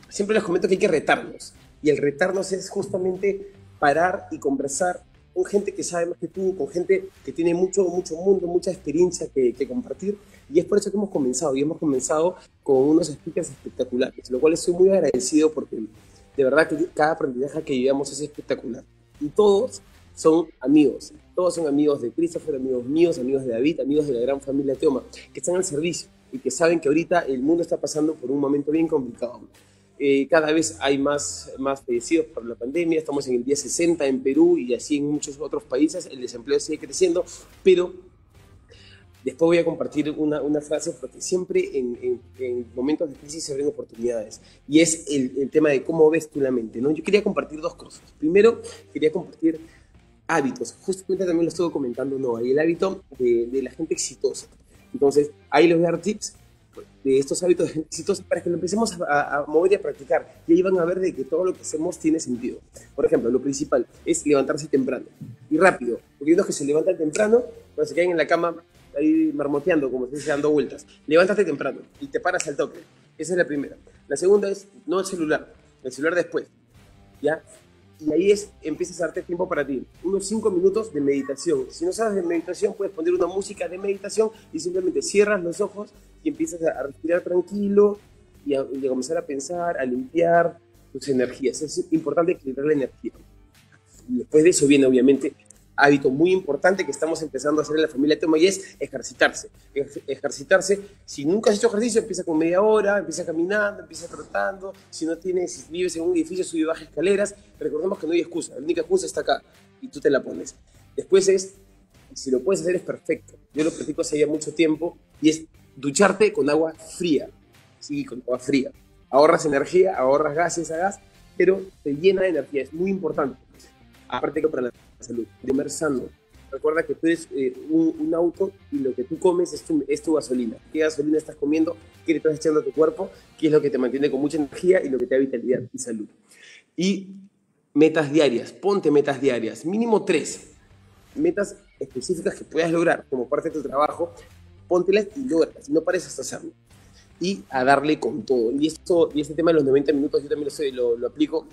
siempre les comento que hay que retarnos. Y el retarnos es justamente parar y conversar con gente que sabe más que tú, con gente que tiene mucho mundo, mucha experiencia que compartir. Y es por eso que hemos comenzado. Y hemos comenzado con unos speakers espectaculares, lo cual estoy muy agradecido porque de verdad que cada aprendizaje que llevamos es espectacular. Y todos son amigos de Christopher, amigos míos, amigos de David, amigos de la gran familia Teoma, que están al servicio y que saben que ahorita el mundo está pasando por un momento bien complicado. Cada vez hay más fallecidos por la pandemia, estamos en el día 60 en Perú y así en muchos otros países, el desempleo sigue creciendo, pero después voy a compartir una frase porque siempre en momentos de crisis se abren oportunidades y es el tema de cómo ves tú la mente, ¿no? Yo quería compartir dos cosas. Primero, quería compartir hábitos, justamente también lo estuve comentando, ¿no? Hay el hábito de la gente exitosa. Entonces, ahí les voy a dar tips de estos hábitos de gente exitosa para que lo empecemos a mover y a practicar. Y ahí van a ver de que todo lo que hacemos tiene sentido. Por ejemplo, lo principal es levantarse temprano y rápido, porque hay unos que se levantan temprano, pero se quedan en la cama ahí marmoteando, como se dice, dando vueltas. Levántate temprano y te paras al toque. Esa es la primera. La segunda es no el celular después, ¿ya? Y ahí empiezas a darte tiempo para ti. Unos 5 minutos de meditación. Si no sabes de meditación, puedes poner una música de meditación y simplemente cierras los ojos y empiezas a respirar tranquilo y a comenzar a pensar, a limpiar tus energías. Es importante equilibrar la energía. Y después de eso viene, obviamente, hábito muy importante que estamos empezando a hacer en la familia Teoma y es ejercitarse. Ejercitarse, si nunca has hecho ejercicio, empieza con media hora, empieza caminando, empieza trotando. Si vives en un edificio, sube y baja escaleras. Recordemos que no hay excusa, la única excusa está acá y tú te la pones. Después si lo puedes hacer es perfecto. Yo lo practico hace ya mucho tiempo y es ducharte con agua fría. Sí, con agua fría. Ahorras energía, ahorras gas, pero te llena de energía, es muy importante. Aparte que para la salud, comer sano. Recuerda que tú eres un auto y lo que tú comes es tu gasolina. ¿Qué gasolina estás comiendo? ¿Qué le estás echando a tu cuerpo? ¿Qué es lo que te mantiene con mucha energía y lo que te da vitalidad y salud? Y metas diarias, ponte metas diarias, mínimo 3. Metas específicas que puedas lograr como parte de tu trabajo, póntelas y lógralas, no pares hasta hacerlo. Y a darle con todo. Y este tema de los 90 minutos yo también lo aplico.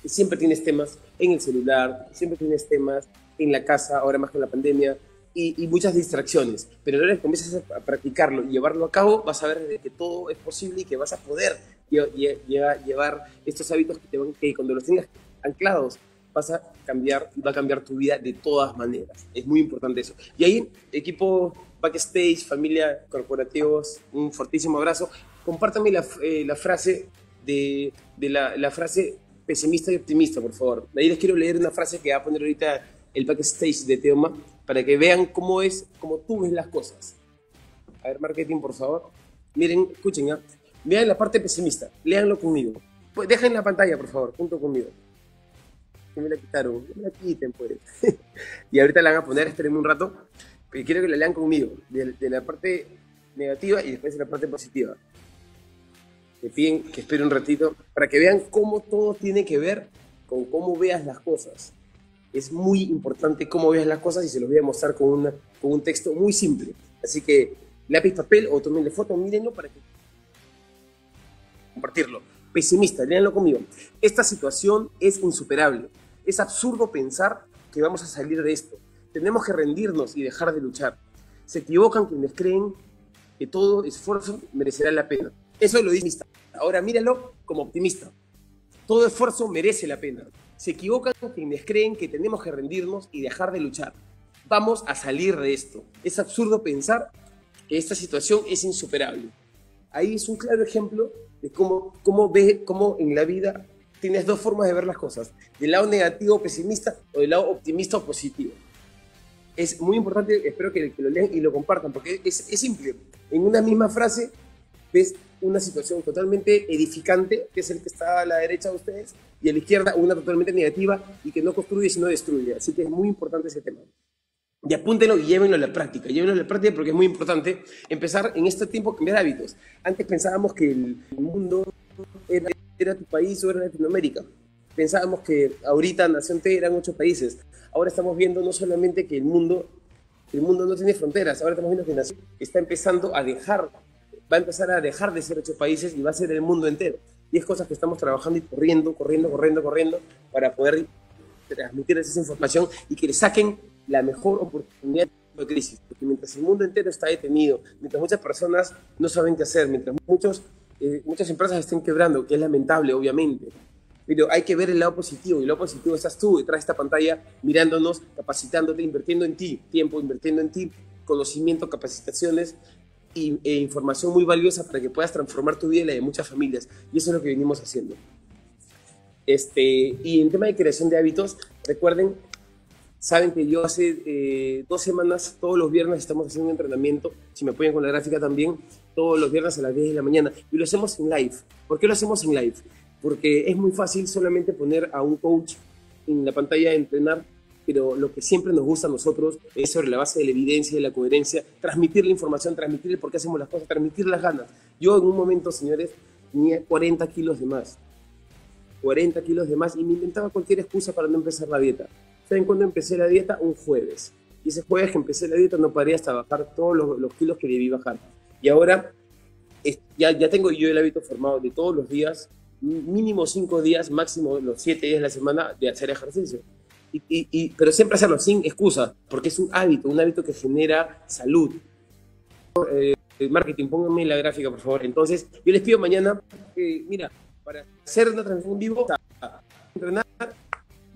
Siempre tienes temas en el celular, siempre tienes temas en la casa, ahora más con la pandemia, y muchas distracciones. Pero ahora que comienzas a practicarlo y llevarlo a cabo, vas a ver que todo es posible y que vas a poder llevar estos hábitos que cuando los tengas anclados, vas a cambiar, va a cambiar tu vida de todas maneras. Es muy importante eso. Y ahí, equipo backstage, familia, corporativos, un fortísimo abrazo. Compártanme la frase la frase pesimista y optimista, por favor. Ahí les quiero leer una frase que va a poner ahorita el backstage de Teoma para que vean cómo tú ves las cosas. A ver, marketing, por favor. Miren, escuchen, ¿eh? Vean la parte pesimista, léanlo conmigo. Pues dejen la pantalla, por favor, junto conmigo. Que me la quitaron, no me la quiten, pues. Y ahorita la van a poner, espérenme un rato, pero quiero que la lean conmigo, de la parte negativa y después de la parte positiva. Me piden que espere un ratito para que vean cómo todo tiene que ver con cómo veas las cosas. Es muy importante cómo veas las cosas y se los voy a mostrar con un texto muy simple. Así que lápiz, papel o tómenle foto, mírenlo para que compartirlo. Pesimista, léanlo conmigo. Esta situación es insuperable. Es absurdo pensar que vamos a salir de esto. Tenemos que rendirnos y dejar de luchar. Se equivocan quienes creen que todo esfuerzo merecerá la pena. Eso lo dice. Ahora míralo como optimista. Todo esfuerzo merece la pena. Se equivocan quienes creen que tenemos que rendirnos y dejar de luchar. Vamos a salir de esto. Es absurdo pensar que esta situación es insuperable. Ahí es un claro ejemplo de cómo en la vida tienes dos formas de ver las cosas. Del lado negativo, pesimista, o del lado optimista o positivo. Es muy importante, espero que lo lean y lo compartan, porque es simple. En una misma frase ves una situación totalmente edificante, que es el que está a la derecha de ustedes, y a la izquierda una totalmente negativa y que no construye sino destruye. Así que es muy importante ese tema. Y apúntenlo y llévenlo a la práctica. Llévenlo a la práctica porque es muy importante empezar en este tiempo a cambiar hábitos. Antes pensábamos que el mundo era tu país o era Latinoamérica. Pensábamos que ahorita Nación T eran 8 países. Ahora estamos viendo no solamente que el mundo no tiene fronteras. Ahora estamos viendo que Nación está empezando a va a empezar a dejar de ser 8 países y va a ser el mundo entero. 10 cosas que estamos trabajando y corriendo para poder transmitirles esa información y que le saquen la mejor oportunidad de crisis. Porque mientras el mundo entero está detenido, mientras muchas personas no saben qué hacer, mientras muchas empresas estén quebrando, que es lamentable, obviamente, pero hay que ver el lado positivo, y el lado positivo estás tú detrás de esta pantalla, mirándonos, capacitándote, invirtiendo en ti, tiempo, invirtiendo en ti, conocimiento, capacitaciones e información muy valiosa para que puedas transformar tu vida y la de muchas familias. Y eso es lo que venimos haciendo. Y en tema de creación de hábitos, recuerden, saben que yo hace 2 semanas, todos los viernes estamos haciendo un entrenamiento, si me apoyan con la gráfica también, todos los viernes a las 10 de la mañana, y lo hacemos en live. ¿Por qué lo hacemos en live? Porque es muy fácil solamente poner a un coach en la pantalla de entrenar, pero lo que siempre nos gusta a nosotros es sobre la base de la evidencia y la coherencia, transmitir la información, transmitir el por qué hacemos las cosas, transmitir las ganas. Yo en un momento, señores, tenía 40 kilos de más. 40 kilos de más y me inventaba cualquier excusa para no empezar la dieta. ¿Saben cuándo empecé la dieta? Un jueves. Y ese jueves que empecé la dieta no paré hasta bajar todos los kilos que debí bajar. Y ahora ya tengo yo el hábito formado de todos los días, mínimo 5 días, máximo los 7 días de la semana de hacer ejercicio. Pero siempre hacerlo sin excusa, porque es un hábito que genera salud. Marketing, pónganme la gráfica, por favor. Entonces, yo les pido mañana, mira, para hacer una transmisión en vivo, a entrenar,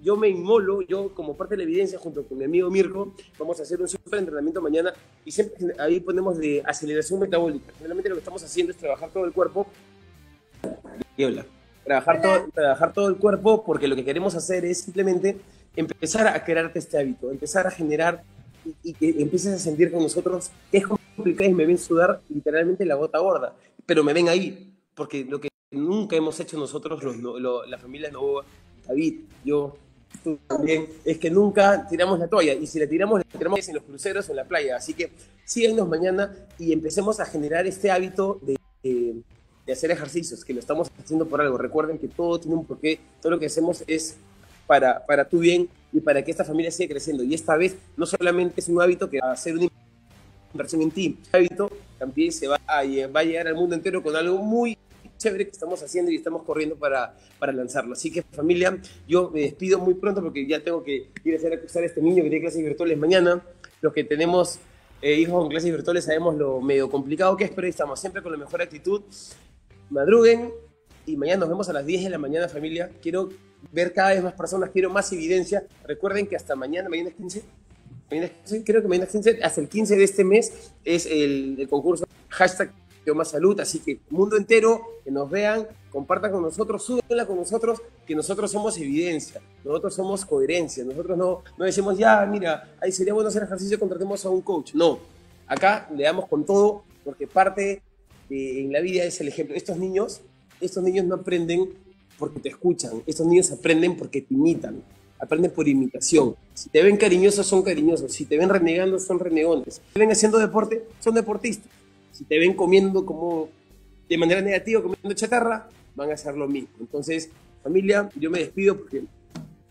yo me inmolo, yo como parte de la evidencia, junto con mi amigo Mirko, vamos a hacer un super entrenamiento mañana y siempre ahí ponemos de aceleración metabólica. Generalmente lo que estamos haciendo es trabajar todo el cuerpo. Y hola. Trabajar todo el cuerpo, porque lo que queremos hacer es simplemente empezar a crearte este hábito, empezar a generar y que empieces a sentir con nosotros que es complicado y me ven sudar literalmente la gota gorda, pero me ven ahí, porque lo que nunca hemos hecho nosotros, la familia Novoa, David, yo, tú también, es que nunca tiramos la toalla, y si la tiramos en los cruceros o en la playa. Así que síganos mañana y empecemos a generar este hábito de hacer ejercicios, que lo estamos haciendo por algo. Recuerden que todo tiene un porqué, todo lo que hacemos es para tu bien y para que esta familia siga creciendo. Y esta vez no solamente es un hábito que va a ser una inversión en ti, el hábito también se va a llegar al mundo entero con algo muy chévere que estamos haciendo y estamos corriendo para lanzarlo. Así que, familia, yo me despido muy pronto porque ya tengo que ir a hacer acusar a este niño que tiene clases virtuales mañana. Los que tenemos hijos con clases virtuales sabemos lo medio complicado que es, pero estamos siempre con la mejor actitud. Madruguen y mañana nos vemos a las 10 de la mañana, familia. Quiero ver cada vez más personas, quiero más evidencia. Recuerden que hasta mañana es 15, creo que mañana es 15, hasta el 15 de este mes es el concurso hashtag Yo Más Salud, así que mundo entero, que nos vean, compartan con nosotros, súbenla con nosotros, que nosotros somos evidencia, nosotros somos coherencia, nosotros no decimos, ya, mira, ahí sería bueno hacer ejercicio, contratemos a un coach. No, acá le damos con todo, porque parte en la vida es el ejemplo. Estos niños no aprenden porque te escuchan, estos niños aprenden porque te imitan, aprenden por imitación. Si te ven cariñosos, son cariñosos, si te ven renegando, son renegones, si te ven haciendo deporte, son deportistas. Si te ven comiendo como de manera negativa, comiendo chatarra, van a hacer lo mismo. Entonces, familia, yo me despido porque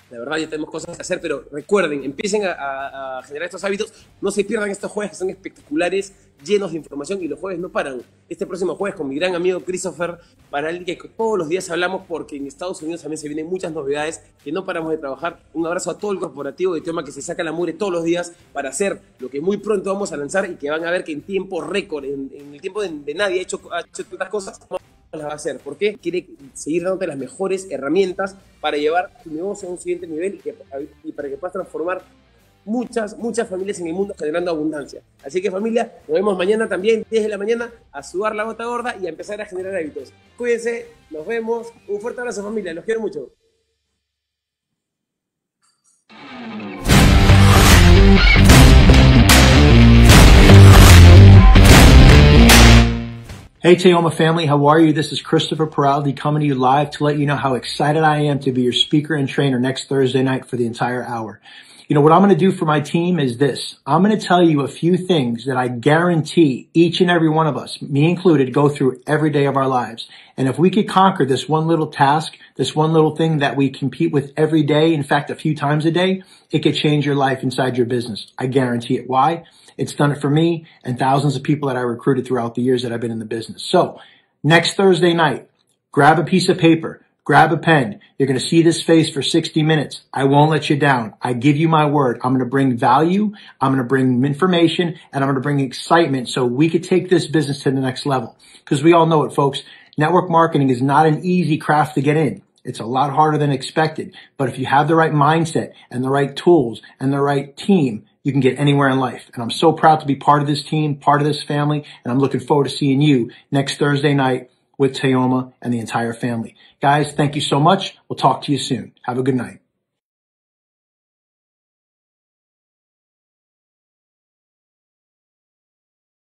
la verdad ya tenemos cosas que hacer, pero recuerden, empiecen a generar estos hábitos, no se pierdan estos jueves que son espectaculares, llenos de información, y los jueves no paran. Este próximo jueves con mi gran amigo Christopher, para el que todos los días hablamos, porque en Estados Unidos también se vienen muchas novedades que no paramos de trabajar. Un abrazo a todo el corporativo de Teoma que se saca la mugre todos los días para hacer lo que muy pronto vamos a lanzar y que van a ver que en tiempo récord, en el tiempo de nadie ha hecho tantas cosas, las va a hacer. ¿Por qué? Quiere seguir dándote las mejores herramientas para llevar tu negocio a un siguiente nivel y para que puedas transformar muchas familias en el mundo generando abundancia. Así que, familia, nos vemos mañana también, 10 de la mañana, a sudar la gota gorda y a empezar a generar hábitos. Cuídense, nos vemos. Un fuerte abrazo, familia. Los quiero mucho. Hey Teoma family, how are you? This is Christopher Peraldi coming to you live to let you know how excited I am to be your speaker and trainer next Thursday night for the entire hour. You know, what I'm going to do for my team is this. I'm going to tell you a few things that I guarantee each and every one of us, me included, go through every day of our lives. And if we could conquer this one little task, this one little thing that we compete with every day, in fact, a few times a day, it could change your life inside your business. I guarantee it. Why? It's done it for me and thousands of people that I recruited throughout the years that I've been in the business. So next Thursday night, grab a piece of paper, grab a pen. You're going to see this face for 60 minutes. I won't let you down. I give you my word. I'm going to bring value. I'm going to bring information, and I'm going to bring excitement so we could take this business to the next level. Because we all know it, folks. Network marketing is not an easy craft to get in. It's a lot harder than expected. But if you have the right mindset and the right tools and the right team, you can get anywhere in life. And I'm so proud to be part of this team, part of this family, and I'm looking forward to seeing you next Thursday night with Teoma and the entire family. Guys, thank you so much. We'll talk to you soon. Have a good night.